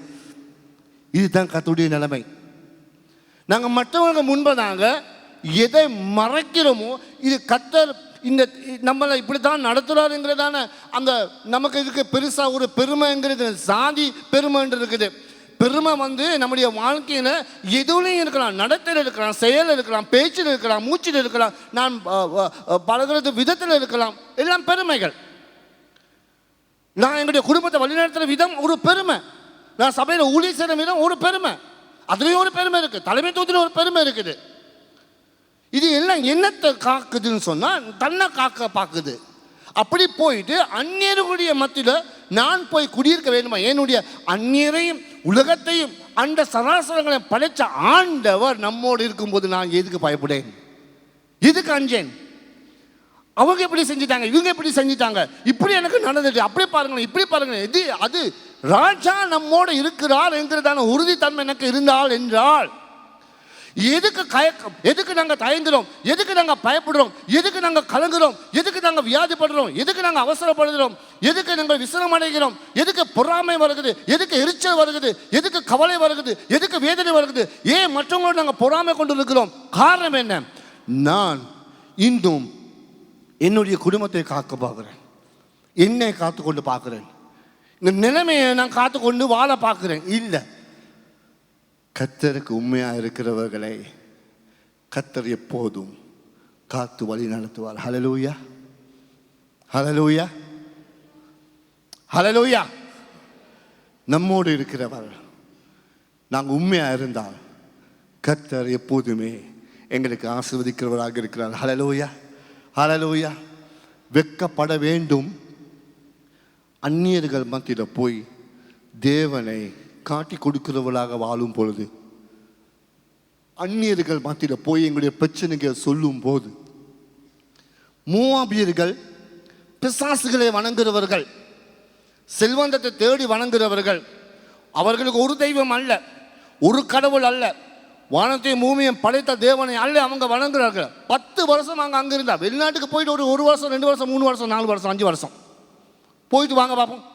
[SPEAKER 3] இதுதான் கர்த்தருடைய நிலைமை. நாங்கள் மற்றவங்க முன்பதாங்க எதை மறைக்கிறோமோ, இது கர்த்தர் இந்த நம்மளை இப்படி தான் நடத்துகிறாருங்கிறதான அந்த நமக்கு இதுக்கு பெருசாக ஒரு பெருமைங்கிறது, சாதி பெருமைன்றது இருக்குது. பெருமை நம்முடைய வாழ்க்கையில் எதுலையும் இருக்கலாம், நடத்தையில் இருக்கலாம், செயலில் இருக்கலாம், பேச்சில் இருக்கலாம், மூச்சில் இருக்கலாம், நான் பழகிறது விதத்தில் இருக்கலாம், எல்லாம் பெருமைகள். நான் என்னுடைய குடும்பத்தை வழிநடத்துகிற விதம் ஒரு பெருமை, நான் சபையில் ஊழியர் செய்கிற விதம் ஒரு பெருமை, அதுலேயும் ஒரு பெருமை இருக்குது, தலைமைத்துவத்தில் ஒரு பெருமை இருக்குது. இது எல்லாம் என்னத்தை காக்குதுன்னு சொன்னால் தன்னை காக்க பார்க்குது. அப்படி போயிட்டு அந்நியர்களுடைய மத்தியில் நான் போய் குடியிருக்க வேண்டுமா? என்னுடைய அந்நியரையும் உலகத்தையும் அந்த சராசரங்களை படைச்ச ஆண்டவர் நம்மோடு இருக்கும்போது நான் எதுக்கு பயப்படேன், எதுக்கு அஞ்சேன்? அவங்க எப்படி செஞ்சுட்டாங்க, இவங்க எப்படி செஞ்சுட்டாங்க, இப்படி எனக்கு நடந்துட்டு, அப்படி பாருங்களேன், இப்படி பாருங்களேன். இது அது ராஜா நம்மோடு இருக்கிறார் என்கிறதான உறுதித்தன்மை எனக்கு இருந்தால் என்றால் எதுக்கு கயக்கம், எதுக்கு நாங்கள் தயங்குறோம், எதுக்கு நாங்கள் பயப்படுறோம், எதுக்கு நாங்கள் கலங்குறோம், எதுக்கு நாங்கள் வியாதிப்படுறோம், எதுக்கு நாங்கள் அவசரப்படுகிறோம், எதுக்கு நாங்கள் விசிரம் அடைகிறோம், எதுக்கு பொறாமை வருகுது, எதுக்கு எரிச்சல் வருகுது, எதுக்கு கவலை வருகுது, எதுக்கு வேதனை வருகுது, ஏன் மற்றவங்களோடு நாங்கள் பொறாமை கொண்டு இருக்கிறோம்? காரணம் என்ன? நான் இன்னும் என்னுடைய குடும்பத்தை காக்க பார்க்குறேன், என்னை காத்துக்கொண்டு பார்க்குறேன், இந்த நிலைமையை நான் காத்துக்கொண்டு வாழ பார்க்குறேன். இல்லை, கர்த்தருக்கு உண்மையாக இருக்கிறவர்களை கர்த்தர் எப்போதும் காத்து வழி நடத்துவார். ஹல்லேலூயா, ஹல்லேலூயா, ஹல்லேலூயா. நம்மோடு இருக்கிறவர் நாங்கள் உண்மையாக இருந்தால் கர்த்தர் எப்போதுமே எங்களுக்கு ஆசீர்வதிக்கிறவராக இருக்கிறார். ஹல்லேலூயா, ஹல்லேலூயா. வெட்கப்பட வேண்டும். அந்நியர்கள் மத்தியில் போய் தேவனை காட்டி கொடுக்கிறவர்களாக வாழும் பொழுது, அந்நியர்கள் மத்தியில் போய் எங்களுடைய பிரச்சனைகள் சொல்லும் போது, மோவாபியர்கள் பிசாசுகளை வணங்குகிறவர்கள், செல்வந்தத்தை தேடி வணங்குகிறவர்கள், அவர்களுக்கு ஒரு தெய்வம் அல்ல, ஒரு கடவுள் அல்ல, வானத்தையும் பூமியையும் படைத்த தேவனை அல்ல அவங்க வணங்குகிறார்கள். 10 வருஷம் அங்கே இருந்தா, வெளிநாட்டுக்கு போயிட்டு ஒரு வருஷம், 2 வருஷம், 3 வருஷம், 4 வருஷம், 5 வருஷம் போயிட்டு வாங்க பார்ப்போம்.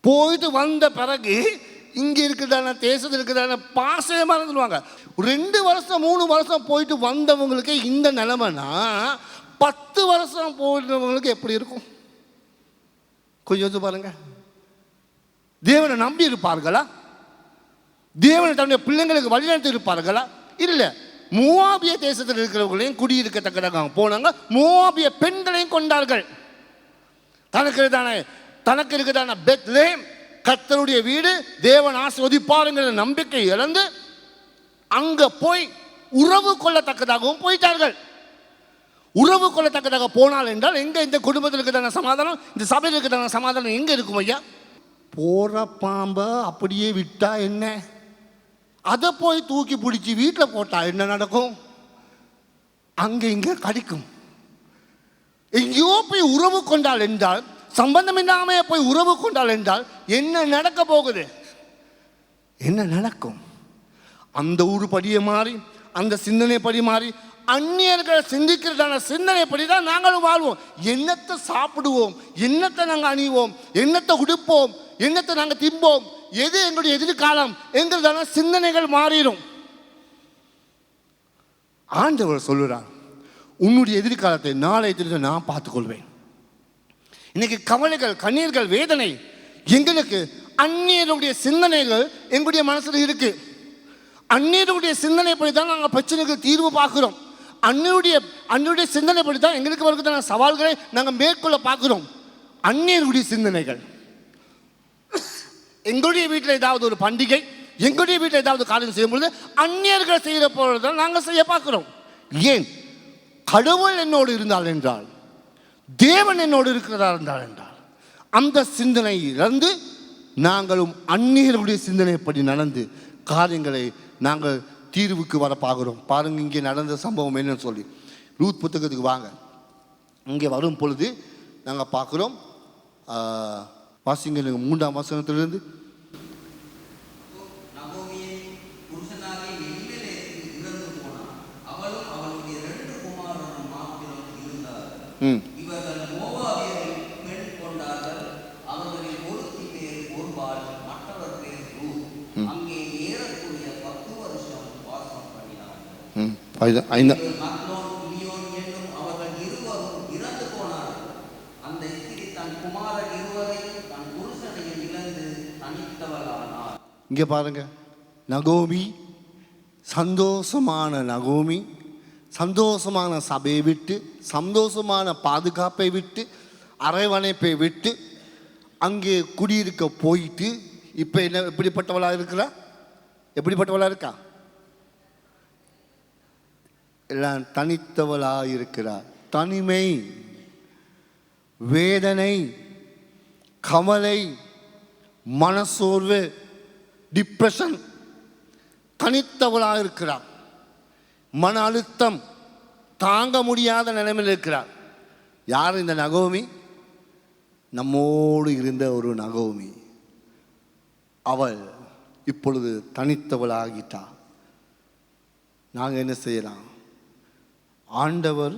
[SPEAKER 3] போயிட்டு வந்த பிறகு இங்கே இருக்கிறதான தேசத்தில் இருக்கிறதான பாசையை மறந்துடுவாங்க. 2 வருஷம் 3 வருஷம் போயிட்டு வந்தவங்களுக்கு இந்த நிலைமைனா 10 வருஷம் போயிட்டவங்களுக்கு எப்படி இருக்கும்? கொஞ்சம் யோசிச்சு பாருங்க. தேவனை நம்பி இருப்பார்களா? தேவனை தன்னுடைய பிள்ளைங்களுக்கு வழிநடத்தி இருப்பார்களா? இல்லை. மோவாபிய தேசத்தில் இருக்கிறவங்களையும் குடியிருக்கத்தக்கதாக போனாங்க, மோவாபிய பெண்களையும் கொண்டார்கள். தனக்கு இருக்கிறதான பெத்லேம் கர்த்தருடைய வீடு, தேவன் ஆசீர்வதிப்பாருங்கிற நம்பிக்கை இழந்து அங்க போய் உறவு கொள்ளத்தக்கதாகவும் போயிட்டார்கள். உறவு கொள்ளத்தக்கதாக போனால் என்றால் எங்க இந்த குடும்பத்தில் இருக்கிறதான சமாதானம், இந்த சபையில் இருக்கிறதான சமாதானம் எங்க இருக்கும் ஐயா? போற பாம்பை அப்படியே விட்டா என்ன, அதை போய் தூக்கி பிடிச்சி வீட்டில் போட்டா என்ன நடக்கும்? அங்க இங்க கடிக்கும். எங்கேயோ போய் உறவு கொண்டால் என்றால், சம்பந்தம் இல்லாம போய் உறவு கொண்டால் என்றால் என்ன நடக்க போகுது? என்ன நடக்கும்? அந்த ஊர் படியை மாறி, அந்த சிந்தனை படி மாறி, அந்நியர்களை சிந்திக்கிறதான சிந்தனைப்படி தான் நாங்களும் வாழ்வோம். என்னத்தை சாப்பிடுவோம், என்னத்தை நாங்கள் அணிவோம், என்னத்தை உடுப்போம், என்னத்தை நாங்கள் திம்போம், எது எங்களுடைய எதிர்காலம் எங்களுதான சிந்தனைகள் மாறிடும். ஆண்டவர் சொல்லுறார், உன்னுடைய எதிர்காலத்தை நாளை தினத்தை நான் பார்த்துக்கொள்வேன். இன்னைக்கு கவலைகள், கண்ணீர்கள், வேதனை எங்களுக்கு அந்நியருடைய சிந்தனைகள் எங்களுடைய மனசில் இருக்கு. அந்நியருடைய சிந்தனைப்படி தான் நாங்கள் பிரச்சனைக்கு தீர்வு பார்க்கிறோம். அந்நியருடைய சிந்தனைப்படி தான் எங்களுக்கு வருகிற சவால்களை நாங்கள் மேற்கொள்ள பார்க்கிறோம். அந்நியருடைய சிந்தனைகள், எங்களுடைய வீட்டில் ஏதாவது ஒரு பண்டிகை, எங்களுடைய வீட்டில் ஏதாவது காரியம் செய்யும் பொழுது அந்நியர்கள் செய்கிற பொழுது தான் நாங்கள் செய்ய பார்க்கிறோம். ஏன்? கடவுள் என்னோடு இருந்தால் என்றால், தேவன் என்னோடு இருக்கிறார் என்றால் அந்த சிந்தனையிலிருந்து நாங்களும் அந்நியருடைய சிந்தனைப்படி நடந்து காரியங்களை நாங்கள் தீர்வுக்கு வர பார்க்கிறோம். பாருங்க, இங்கே நடந்த சம்பவம் என்னன்னு சொல்லி ரூத் புத்தகத்துக்கு வாங்க. இங்கே வரும் பொழுது நாங்கள் பார்க்குறோம். வாசிங்க 3ஆம் வசனத்திலிருந்து. இங்கே பாருங்க, நகோமி, சந்தோஷமான நகோமி, சந்தோஷமான சபையை விட்டு, சந்தோஷமான பாதுகாப்பை விட்டு, அரவணைப்பை விட்டு அங்கே குடியிருக்க போயிட்டு இப்போ என்ன எப்படிப்பட்டவளா இருக்கிறா? எப்படிப்பட்டவளா இருக்கா? எல்லாம் தனித்தவளாக இருக்கிறார். தனிமை, வேதனை, கவலை, மனசோர்வு, டிப்ரெஷன், தனித்தவளாக இருக்கிறார். மன அழுத்தம் தாங்க முடியாத நிலைமையில் இருக்கிறார். யார் இந்த நகோமி? நம்மோடு இருந்த ஒரு நகோமி. அவள் இப்பொழுது தனித்தவளாகிட்டார். நாங்கள் என்ன செய்யலாம்? ஆண்டவர்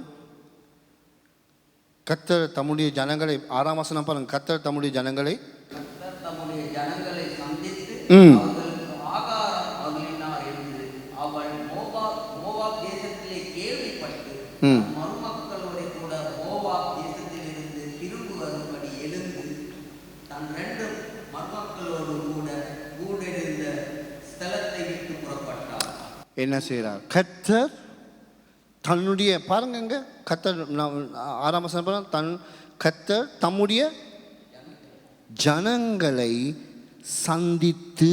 [SPEAKER 3] கர்த்தர் தம்முடைய ஜனங்களை, 6ஆம் வசனம் பாருங்க, கர்த்தர் தம்முடைய ஜனங்களை சந்தித்து அவர்களுக்கு ஆகாரம் அருளினார் என்று அவள் மோவாப் தேசத்திலே கேள்விப்பட்டு மருமக்களோடு கூட மோவாப் தேசத்திலிருந்து திரும்பி வரும்படி எழுந்து தன் 2 மருமக்களோடு கூட இருந்த ஸ்தலத்தை விட்டு புறப்பட்டார். என்ன செய்கிறார்? கர்த்தர் தன்னுடைய, பாருங்க கர்த்தர் 6ஆம் வசனம், கர்த்தர் தம்முடைய ஜனங்களை சந்தித்து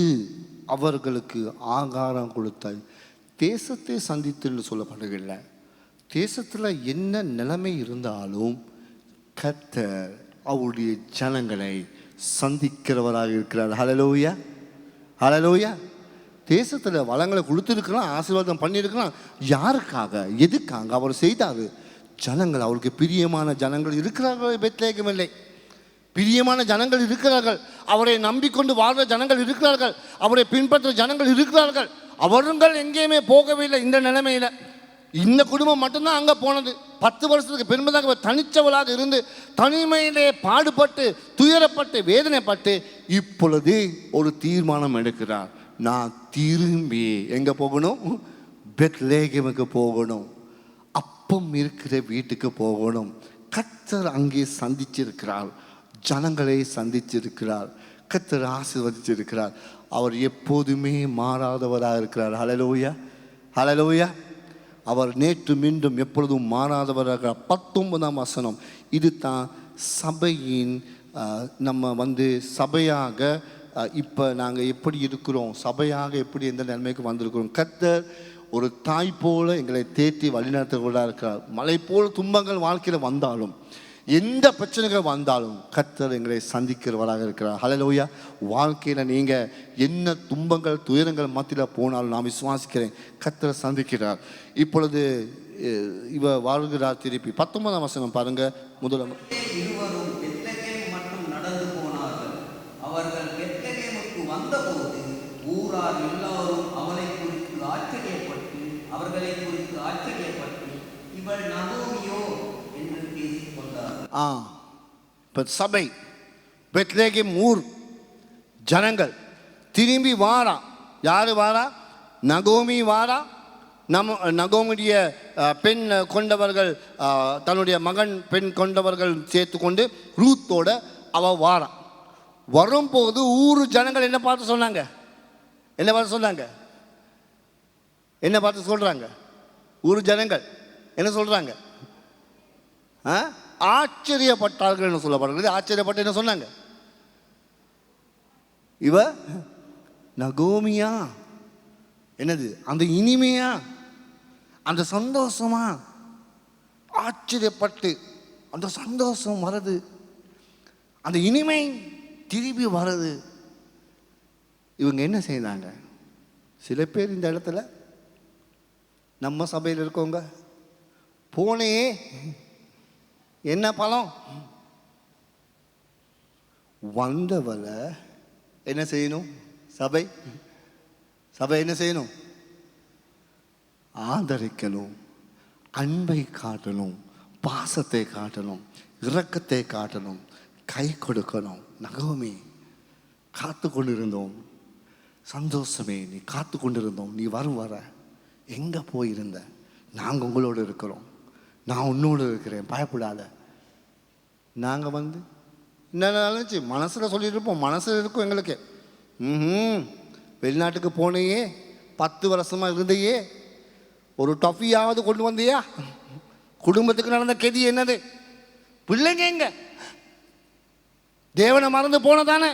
[SPEAKER 3] அவர்களுக்கு ஆகாரம் கொடுத்தார். தேசத்தை சந்தித்துன்னு சொல்லப்படுகிற தேசத்தில் என்ன நிலைமை இருந்தாலும் கர்த்தர் அவருடைய ஜனங்களை சந்திக்கிறவராக இருக்கிறார். ஹல்லேலூயா, ஹல்லேலூயா. தேசத்தில் வளங்களை கொடுத்துருக்கலாம், ஆசீர்வாதம் பண்ணியிருக்கலாம். யாருக்காக, எதுக்காக அவர் செய்தார்? ஜனங்கள், அவருக்கு பிரியமான ஜனங்கள் இருக்கிறார்கள். பெத்லேகேம் இல்லை, பிரியமான ஜனங்கள் இருக்கிறார்கள். அவரை நம்பிக்கொண்டு வாழ்ற ஜனங்கள் இருக்கிறார்கள். அவரை பின்பற்ற ஜனங்கள் இருக்கிறார்கள். அவர்கள் எங்கேயுமே போகவில்லை. இந்த நிலைமையில் இந்த குடும்பம் மட்டும்தான் அங்கே போனது. 10 வருஷத்துக்கு பின்பதாக தனிச்சவளாக இருந்து தனிமையிலே பாடுபட்டு துயரப்பட்டு வேதனைப்பட்டு இப்பொழுது ஒரு தீர்மானம் எடுக்கிறார். நான் திரும்பி எங்கே போகணும்? பெத்லேகேமுக்கு போகணும். அப்பம் இருக்கிற வீட்டுக்கு போகணும். கர்த்தர் அங்கே சந்திச்சிருக்கிறார், ஜனங்களை சந்திச்சிருக்கிறார், கர்த்தர் ஆசீர்வதிச்சிருக்கிறார். அவர் எப்போதுமே மாறாதவராக இருக்கிறார். ஹல்லேலூயா, ஹல்லேலூயா. அவர் நேற்று மீண்டும் எப்பொழுதும் மாறாதவராக. 19ஆம் வசனம், இது தான் சபையின், நம்ம சபையாக இப்போ நாங்கள் எப்படி இருக்கிறோம், சபையாக எப்படி எந்த நிலைமைக்கு வந்திருக்கிறோம். கர்த்தர் ஒரு தாய் போல எங்களை தேற்றி வழிநடத்துவதாக இருக்கிறார். மலை போல் துன்பங்கள் வாழ்க்கையில் வந்தாலும், எந்த பிரச்சனைகள் வந்தாலும் கர்த்தர் எங்களை சந்திக்கிறவராக இருக்கிறார். ஹல்லேலூயா. வாழ்க்கையில் நீங்கள் என்ன துன்பங்கள் துயரங்கள் மத்தியில் போனாலும் நான் விசுவாசிக்கிறேன், கர்த்தரை சந்திக்கிறார். இப்பொழுது இவ வாழ்கிறார். திருப்பி 19ஆம் வசனம் பாருங்க. முதல்ல
[SPEAKER 4] இருவரும் பெத்லகேம் மட்டும் நடந்து போனார்கள். அவர்கள் பெத்லகேமுக்கு வந்தபோது ஊரார் எல்லாரும் அவளை குறித்து ஆச்சரியப்பட்டு அவர்களை குறித்து ஆச்சரியப்பட்டு இவள் நகோமியோ என்று பேசிக்கொண்டார்.
[SPEAKER 3] இப்போ சபை பெத்லகேம் ஊர் ஜனங்கள் திரும்பி வாரா. யார் வாரா? நகோமி வாரா. நகோமியுடைய பெண் கொண்டவர்கள், தன்னுடைய மகன் பெண் கொண்டவர்கள் சேர்த்து கொண்டு ரூத்தோட அவள் வாரா. வரும்போது ஊர் ஜனங்கள் என்ன பார்த்து சொன்னாங்க? என்ன பார்த்து சொன்னாங்க? என்ன பார்த்து சொல்கிறாங்க? ஊர் ஜனங்கள் என்ன சொல்கிறாங்க? ஆச்சரியப்பட்டார்கள் என்ன சொல்லப்படுறது? ஆச்சரியப்பட்டு என்ன சொன்னாங்க? இவ நகோமியா? என்னது அந்த இனிமையா, அந்த சந்தோஷமா? ஆச்சரியப்பட்டு அந்த சந்தோஷம் வருது, அந்த இனிமை திரும்பி வருது. இவங்க என்ன செய்தாங்க? சில பேர் இந்த இடத்துல நம்ம சபையில் இருக்கவங்க போனே என்ன பலம்? வந்தவரை என்ன செய்யணும்? சபை என்ன செய்யணும்? ஆதரிக்கணும், அன்பை காட்டணும், பாசத்தை காட்டணும், இரக்கத்தை காட்டணும், கை கொடுக்கணும். நகோமி காத்து கொண்டிருந்தோம், சந்தோஷமே நீ காத்து கொண்டிருந்தோம், நீ வர எங்கே போயிருந்த? நாங்கள் உங்களோடு இருக்கிறோம், நான் உன்னோடு இருக்கிறேன், பயப்படாத. நாங்கள் வந்து என்ன நினச்சி மனசில் சொல்லியிருப்போம், மனசில் இருக்கும் எங்களுக்கு. வெளிநாட்டுக்கு போனையே, 10 வருஷமாக இருந்தையே, ஒரு டஃபியாவது கொண்டு வந்தியா? குடும்பத்துக்கு நடந்த கெதி என்னது? பிள்ளைங்க எங்க? தேவனை மறந்து போனதானே,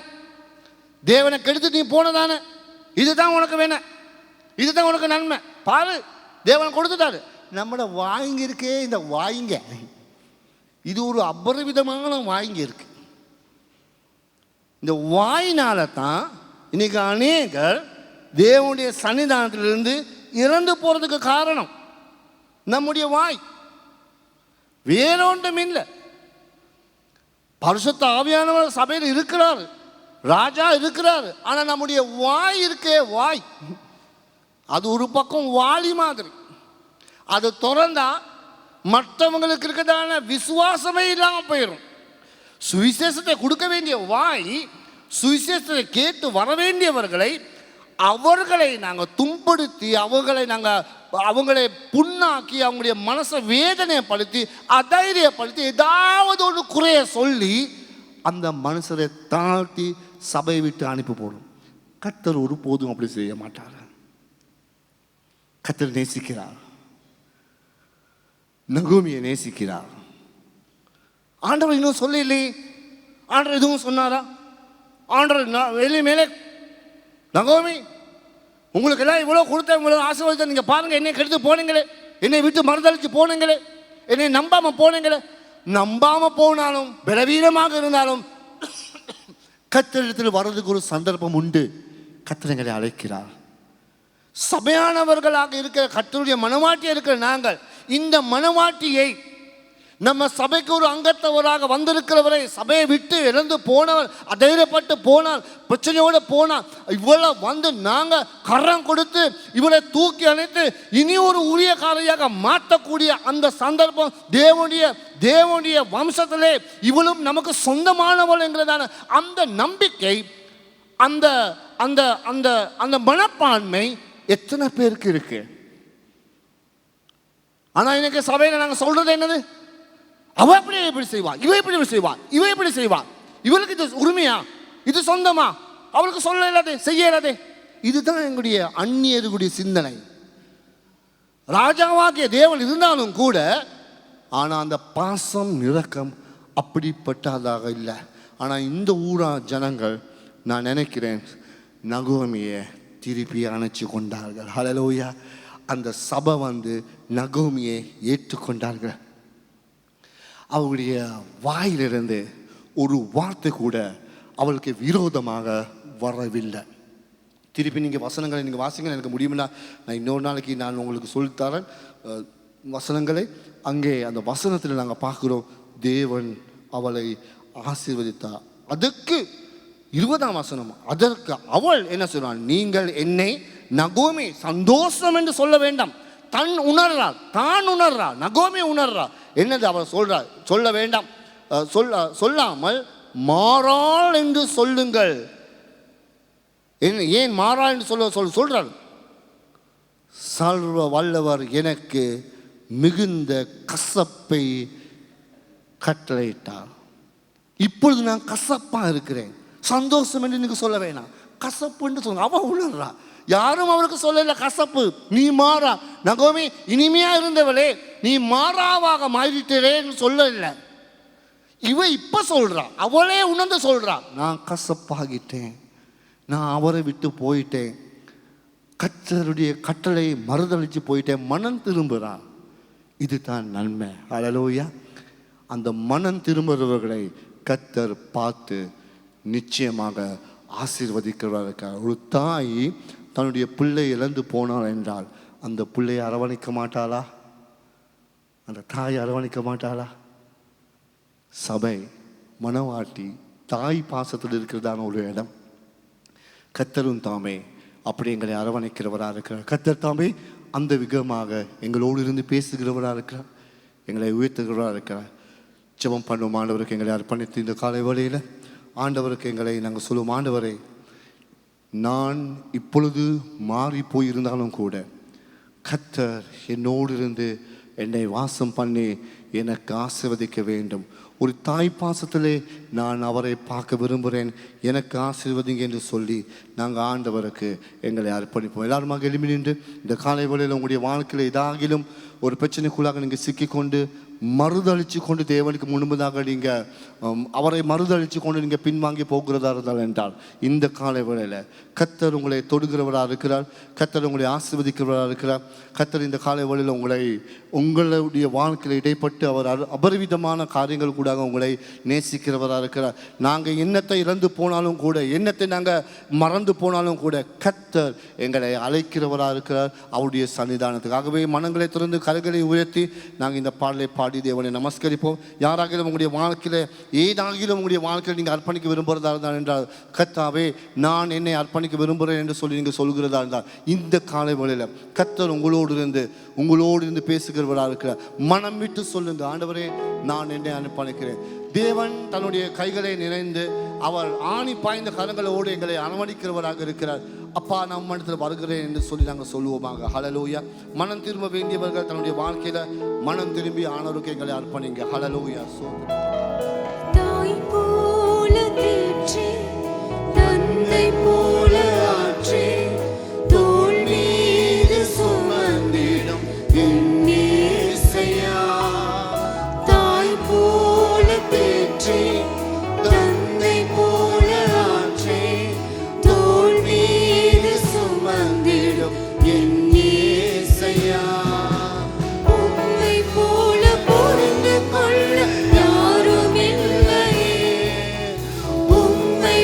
[SPEAKER 3] தேவனை கெடுத்து நீ போனதானே. இதுதான் உனக்கு வேணும், இதுதான் உனக்கு நன்மை. பாரு, தேவன் கொடுத்துட்டாரு. நம்மளோட வாய்ங்க இருக்கே, இந்த வாய்ங்க இது ஒரு அபரிவிதமான வாய்ங்க இருக்கு. இந்த வாயினால தான் இன்னைக்கு அநேகர் தேவனுடைய சன்னிதானத்திலிருந்து இறந்து போறதுக்கு காரணம் நம்முடைய வாய். வேறொன்றும் இல்லை. பரிசுத்த ஆவியானவர் சபையில் இருக்கிறார், ராஜா இருக்கிறார். ஆனால் நம்முடைய வாய் இருக்கே, வாய் அது ஒரு பக்கம் வாளி மாதிரி. அது திறந்தா மற்றவங்களுக்கு இருக்கிறதான விசுவாசமே இல்லாமல் போயிடும். சுவிசேஷத்தை கொடுக்க வேண்டிய வாய், சுவிசேஷத்தை கேட்டு வர வேண்டியவர்களை நாங்கள் துன்படுத்தி, அவங்களை புண்ணாக்கி, அவங்களுடைய மனசை வேதனைப்படுத்தி, அதைரியப்படுத்தி, ஏதாவது ஒரு குறைய சொல்லி அந்த மனுஷரை தாழ்த்தி சபையை விட்டு அனுப்பி போடும். கர்த்தர் ஒரு போதும் அப்படி செய்ய மாட்டார். கர்த்தர் நேசிக்கிறார், நகோமியை நேசிக்கிறார். ஆண்டவர் இன்னும் சொல்லலையே. ஆண்டவர் எதுவும் சொன்னாரா? ஆண்டவர் வெளியே மேலே, நகோமி உங்களுக்கு எல்லாம் இவ்வளோ கொடுத்த, இவ்வளோ ஆசீர்வாதத்தை நீங்கள் பாருங்கள், என்னை கெடுத்து போனீங்களே, என்னை விட்டு மறுதளித்து போனீங்களே, என்னை நம்பாமல் போனீங்களே. நம்பாமல் போனாலும், பலவீனமாக இருந்தாலும் கர்த்தரிடத்தில் வர்றதுக்கு ஒரு சந்தர்ப்பம் உண்டு. கர்த்தர் எங்களை அழைக்கிறார். சபையானவர்களாக இருக்கிற கர்த்தருடைய மனவாட்டியாக இருக்கிற நாங்கள் இந்த மனவாட்டியை, நம்ம சபைக்கு ஒரு அங்கத்தவராக வந்திருக்கிறவரை சபையை விட்டு இழந்து போனவர், அதைரியப்பட்டு போனார், பிரச்சனையோடு போனார், இவளை வந்து நாங்கள் கரம் கொடுத்து இவளை தூக்கி அணைத்து இனி ஒரு ஊழியக்காரியாக மாற்றக்கூடிய அந்த சந்தர்ப்பம் தேவனுடைய வம்சத்திலே இவளும் நமக்கு சொந்தமானவள் என்கிறதான அந்த நம்பிக்கை, அந்த அந்த அந்த அந்த மனப்பான்மை எத்தனை பேருக்கு இருக்கு? ஆனால் இன்னைக்கு சபையில் நாங்கள் சொல்றது என்னது? அவ இப்படி செய்வா, இவ இப்படி செய்வா, இவ இப்படி செய்வா, இவளுக்கு இது உரிமையா, இது சொந்தமா, அவளுக்கு சொல்ல இல்லாதே, செய்ய இல்லாதே. இதுதான் எங்களுடைய அந்நியர்களுடைய சிந்தனை. ராஜாவாகிய தேவன் இருந்தாலும் கூட, ஆனால் அந்த பாசம் இரக்கம் அப்படிப்பட்டதாக இல்லை. ஆனால் இந்த ஊரா ஜனங்கள், நான் நினைக்கிறேன், நகோமியை திருப்பி அணைச்சி கொண்டார்கள். ஹல்லேலூயா. அந்த சபை வந்து நகோமியை ஏற்றுக்கொண்டார்கள். அவளுடைய வாயிலிருந்து ஒரு வார்த்தை கூட அவளுக்கு விரோதமாக வரவில்லை. திருப்பி நீங்கள் வசனங்களை நீங்கள் வாசிங்க. எனக்கு முடியும்னா நான் இன்னொரு நாளைக்கு நான் உங்களுக்கு சொல்லித்தரேன் வசனங்களை. அங்கே அந்த வசனத்தில் நாங்கள் பார்க்குறோம், தேவன் அவளை ஆசீர்வதித்தார். அதுக்கு 20ஆம் வசனம், அதற்கு அவள் என்ன சொல்றாள்? நீங்கள் என்னை நகோமி சந்தோஷம் என்று சொல்ல வேண்டாம். தான் உணர்றாள், நகோமி உணர்றாள். என்னது அவள் சொல்றாள்? சொல்ல வேண்டாம், சொல்லாமல் மாறாள் என்று சொல்லுங்கள். ஏன் மாறா என்று சொல்றார். சர்வ வல்லவர் எனக்கு மிகுந்த கசப்பை கட்டளையிட்டார். இப்பொழுது நான் கசப்பா இருக்கிறேன். சந்தோஷம் என்று நீங்க சொல்ல வேணாம், கசப்பு என்று சொல்லுங்க. அவ உணர்றா, யாரும் அவருக்கு சொல்லல கசப்பு. நீ மாறா நகோமி, இனிமையா இருந்தவளே நீ மாறாவாக மாறிட்டேன்னு சொல்லல. இவ இப்ப சொல்றா, அவளே உணர்ந்து சொல்றா, நான் கசப்பாகிட்டேன், நான் அவரை விட்டு போயிட்டேன், கர்த்தருடைய கட்டளை மறுதளிச்சு போயிட்டேன், மனம் திரும்புறா. இதுதான் நன்மை. ஹல்லேலூயா. அந்த மனம் திரும்புகிறவர்களை கர்த்தர் பார்த்து நிச்சயமாக ஆசீர்வதிக்கிறவர்கள். ஒரு தாய் தன்னுடைய பிள்ளை இழந்து போனாள் என்றால் அந்த பிள்ளையை அரவணைக்க மாட்டாளா? அந்த தாய் அரவணைக்க மாட்டாளா? சபை, மனவாட்டி, தாய் பாசத்தில் இருக்கிறதான ஒரு இடம். கர்த்தரும் தாமே அப்படி எங்களை அரவணைக்கிறவராக இருக்கிறார். கர்த்தர் தாமே அந்த விதமாக எங்களோடு இருந்து பேசுகிறவராக இருக்கிறார், எங்களை உயர்த்துகிறவராக இருக்கிறார். ஜெபம் பண்ணுவோம். ஆண்டவருக்கு எங்களை அர்ப்பணித்து இந்த காலை வேளையில் ஆண்டவருக்கு எங்களை நாங்கள் சொல்லுவோம், ஆண்டவரே, நான் இப்பொழுது மாறி போயிருந்தாலும் கூட கர்த்தர் என்னோடு இருந்து என்னை வாசம் பண்ணி எனக்கு ஆசீர்வதிக்க வேண்டும். ஒரு தாய் பாசத்திலே நான் அவரை பார்க்க விரும்புகிறேன், எனக்கு ஆசீர்வதிங்க என்று சொல்லி நாங்கள் ஆண்டவருக்கு எங்களை அர்ப்பணிப்போம். எல்லாருமாக எழுப்பி நின்று இந்த காலை வேளையில் உங்களுடைய வாழ்க்கையில் ஏதாகிலும் ஒரு பிரச்சனைக்குள்ளாக நீங்கள் சிக்கிக்கொண்டு மறுதளித்து கொண்டு தேவனுக்கு முன்பதாக நீங்கள் அவரை மறுதளித்து கொண்டு நீங்கள் பின்வாங்கி போகிறதா இருந்தால் என்றால் இந்த காலை வேளையில் கர்த்தர் உங்களை தொடுகிறவராக இருக்கிறார், கர்த்தர் உங்களை ஆசீர்வதிக்கிறவராக இருக்கிறார். கர்த்தர் இந்த காலை வேளையில் உங்களுடைய வாழ்க்கையில் இடைப்பட்டு அவர் அபரிவிதமான காரியங்கள் கூட உங்களை நேசிக்கிறவராக இருக்கிறார். நாங்கள் எண்ணத்தை இழந்து போனாலும் கூட, எண்ணத்தை நாங்கள் மறந்து போனாலும் கூட கர்த்தர் எங்களை அழைக்கிறவராக இருக்கிறார் அவருடைய சன்னிதானத்துக்கு. ஆகவே மனங்களை திறந்து கரைகளை உயர்த்தி நாங்கள் இந்த பாடலை பாடி தேவனை நமஸ்கரிப்போம். யாராகிலும் உங்களுடைய வாழ்க்கையில் ஏதாகிலும் உங்களுடைய வாழ்க்கையில் நீங்கள் அர்ப்பணிக்க விரும்புகிறதா இருந்தால் என்றால், கர்த்தாவே நான் என்னை அர்ப்பணிக்க விரும்புகிறேன் என்று சொல்லி நீங்கள் சொல்கிறதா இருந்தால் இந்த காலை வேளையில் கர்த்தர் உங்களோடு இருந்து பேசுகிறவராக இருக்கிறார். மனம் விட்டு சொல்லுங்க, ஆண்டவரே நான் என்னை அர்ப்பணிக்கிறேன். தேவன் தன்னுடைய கைகளை நிறைந்து அவர் ஆணி பாய்ந்த கரங்களோடு எங்களை அனுமதிக்கிறவராக இருக்கிறார். அப்பா, நான் மனத்தில் வருகிறேன் என்று சொல்லி நாங்கள் சொல்லுவோமாக. ஹல்லேலூயா. மனம் திரும்ப வேண்டியவர்கள் தன்னுடைய வாழ்க்கையில மனம் திரும்பி ஆனவருக்கு எங்களை அர்ப்பணிங்க. ஹல்லேலூயா.
[SPEAKER 2] தாய் போல தேற்றி தந்தை போல ஆற்றி தோள் மீது சுமந்திடும் என் இயேசையா. தாய் போல தேற்றி தந்தை போல ஆற்றி தோள் மீது சுமந்திடும் என் இயேசையா. உம்மை போல புரிந்து கொள்ள யாரும் இல்லையே, உம்மை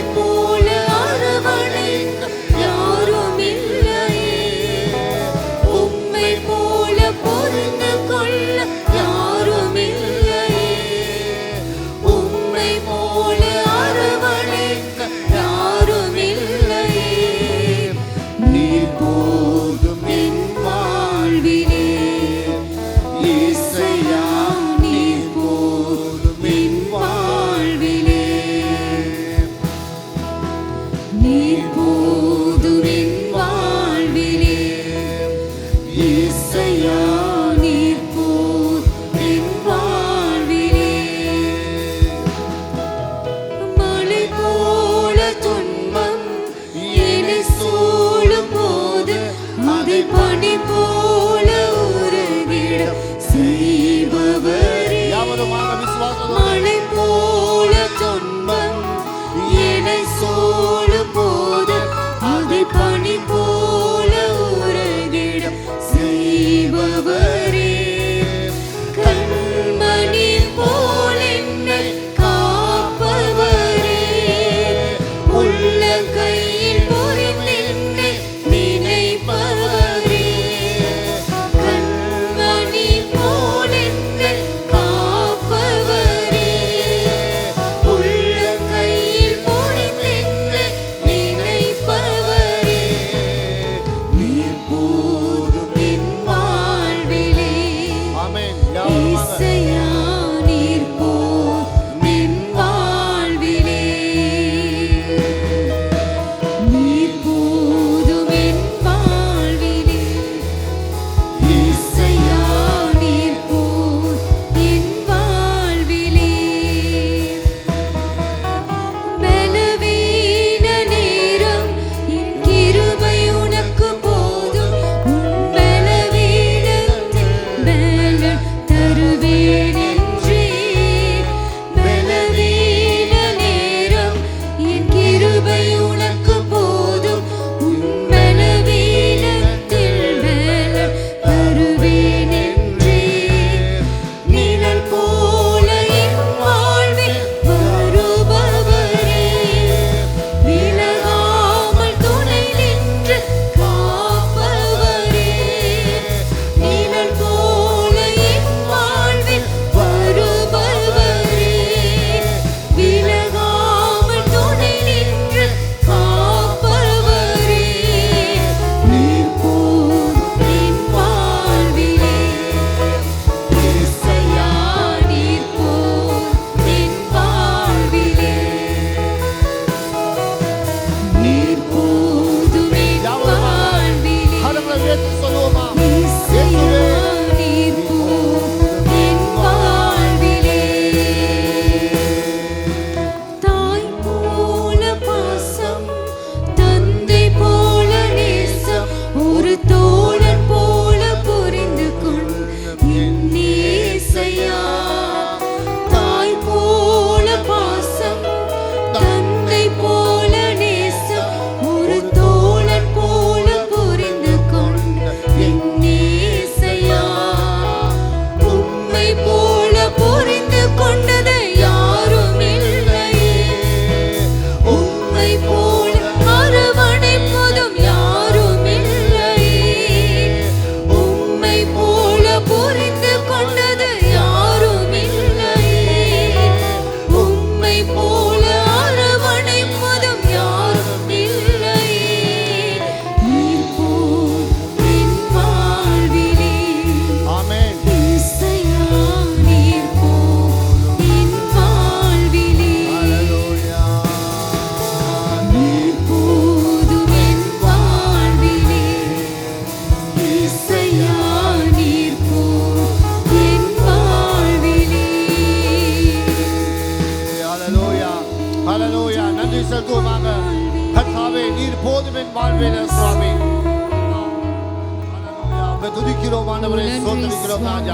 [SPEAKER 3] ஆண்டவரே
[SPEAKER 2] நன்றி
[SPEAKER 3] ஸ்தோத்திரிக்கிறோம்
[SPEAKER 2] சுவாமி.
[SPEAKER 3] ராஜா.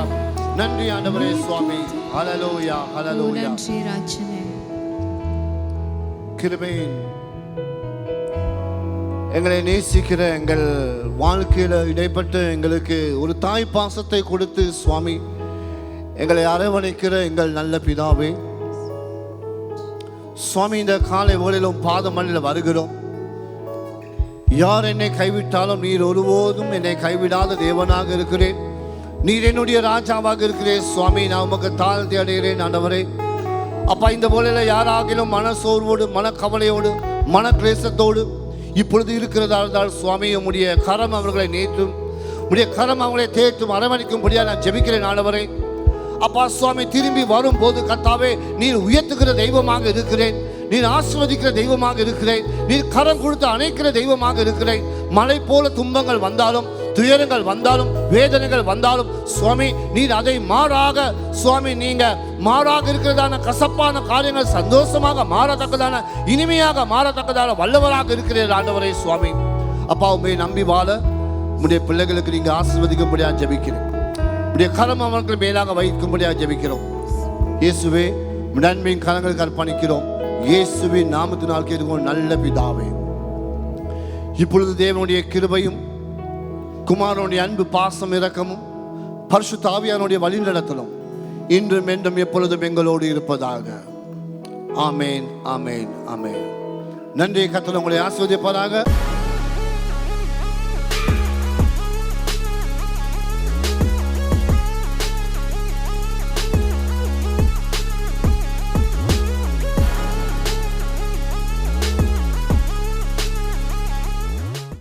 [SPEAKER 3] நன்றி ஆண்டவரே சுவாமி. ஹல்லேலூயா
[SPEAKER 2] ஓ
[SPEAKER 3] ஹல்லேலூயா.
[SPEAKER 2] நன்றி ராஜனே.
[SPEAKER 3] கிருபையின் எங்களை நேசிக்கிற எங்கள் வாழ்க்கையில இடைப்பட்டு எங்களுக்கு ஒரு தாய் பாசத்தை கொடுத்து சுவாமி எங்களை அரவணைக்கிற எங்கள் நல்ல பிதாவே சுவாமி, இந்த காலை வேளையிலும் பாதமல்லில் வருகிறோம். யார் என்னை கைவிட்டாலும் நீர் ஒருபோதும் என்னை கைவிடாத தேவனாக இருக்கிறேன். நீர் என்னுடைய ராஜாவாக இருக்கிறேன் சுவாமி. நான் உமக்கு தாழ்த்தி அடைகிறேன் ஆண்டவரே. அப்பா, இந்த வேளையில யாராகிலும் மன சோர்வோடு, மன கவலையோடு, மன கிளேசத்தோடு இப்பொழுது இருக்கிறதா இருந்தால் சுவாமி, உம்முடைய கரம் அவர்களை நேற்றும், உம்முடைய கரம் அவங்களை தேற்றும் அரவணைக்கும்படியாக நான் ஜெபிக்கிறேன் ஆண்டவரே. அப்பா சுவாமி, திரும்பி வரும்போது கர்த்தாவே, நீர் உயர்த்துகிற தெய்வமாக இருக்கிறேன். நீர் ஆசீர்வதிக்கிற தெய்வமாக இருக்கிறேன். நீர் கரம் கொடுத்து அணைக்கிற தெய்வமாக இருக்கிறேன். மலை போல துன்பங்கள் வந்தாலும், துயரங்கள் வந்தாலும், வேதனைகள் வந்தாலும் சுவாமி, நீர் அதை மாறாக சுவாமி, நீங்க மாறாக இருக்கிறதான கசப்பான காரியங்கள் சந்தோஷமாக மாறத்தக்கதான, இனிமையாக மாறத்தக்கதான வல்லவராக இருக்கிறீர் ஆண்டவரே சுவாமி. அப்பா, உண்மையை நம்பி வாழ உடைய பிள்ளைகளுக்கு நீங்க ஆசீர்வதிக்கும்படியாக ஜெபிக்கிறேன். உடைய கரம் அவர்கள் மேலாக வைக்கும்படியாக ஜெபிக்கிறோம். இயேசுவே, நன்மையின் கரங்களுக்கு அர்ப்பணிக்கிறோம். இயேசுவின் நாமத்தினால் கேட்கிறோம் நல்ல பிதாவே. இப்பொழுது தேவனுடைய கிருபையும் குமாரனுடைய அன்பு பாசம் இரக்கமும் பரிசுத்த ஆவியானுடைய வழிநடத்தலும் இன்றும் என்றும் எப்பொழுதும் எங்களோடு இருப்பதாக. ஆமேன் ஆமேன் ஆமேன். நன்றி. கர்த்தர் உங்களை ஆசீர்வதிப்பாராக.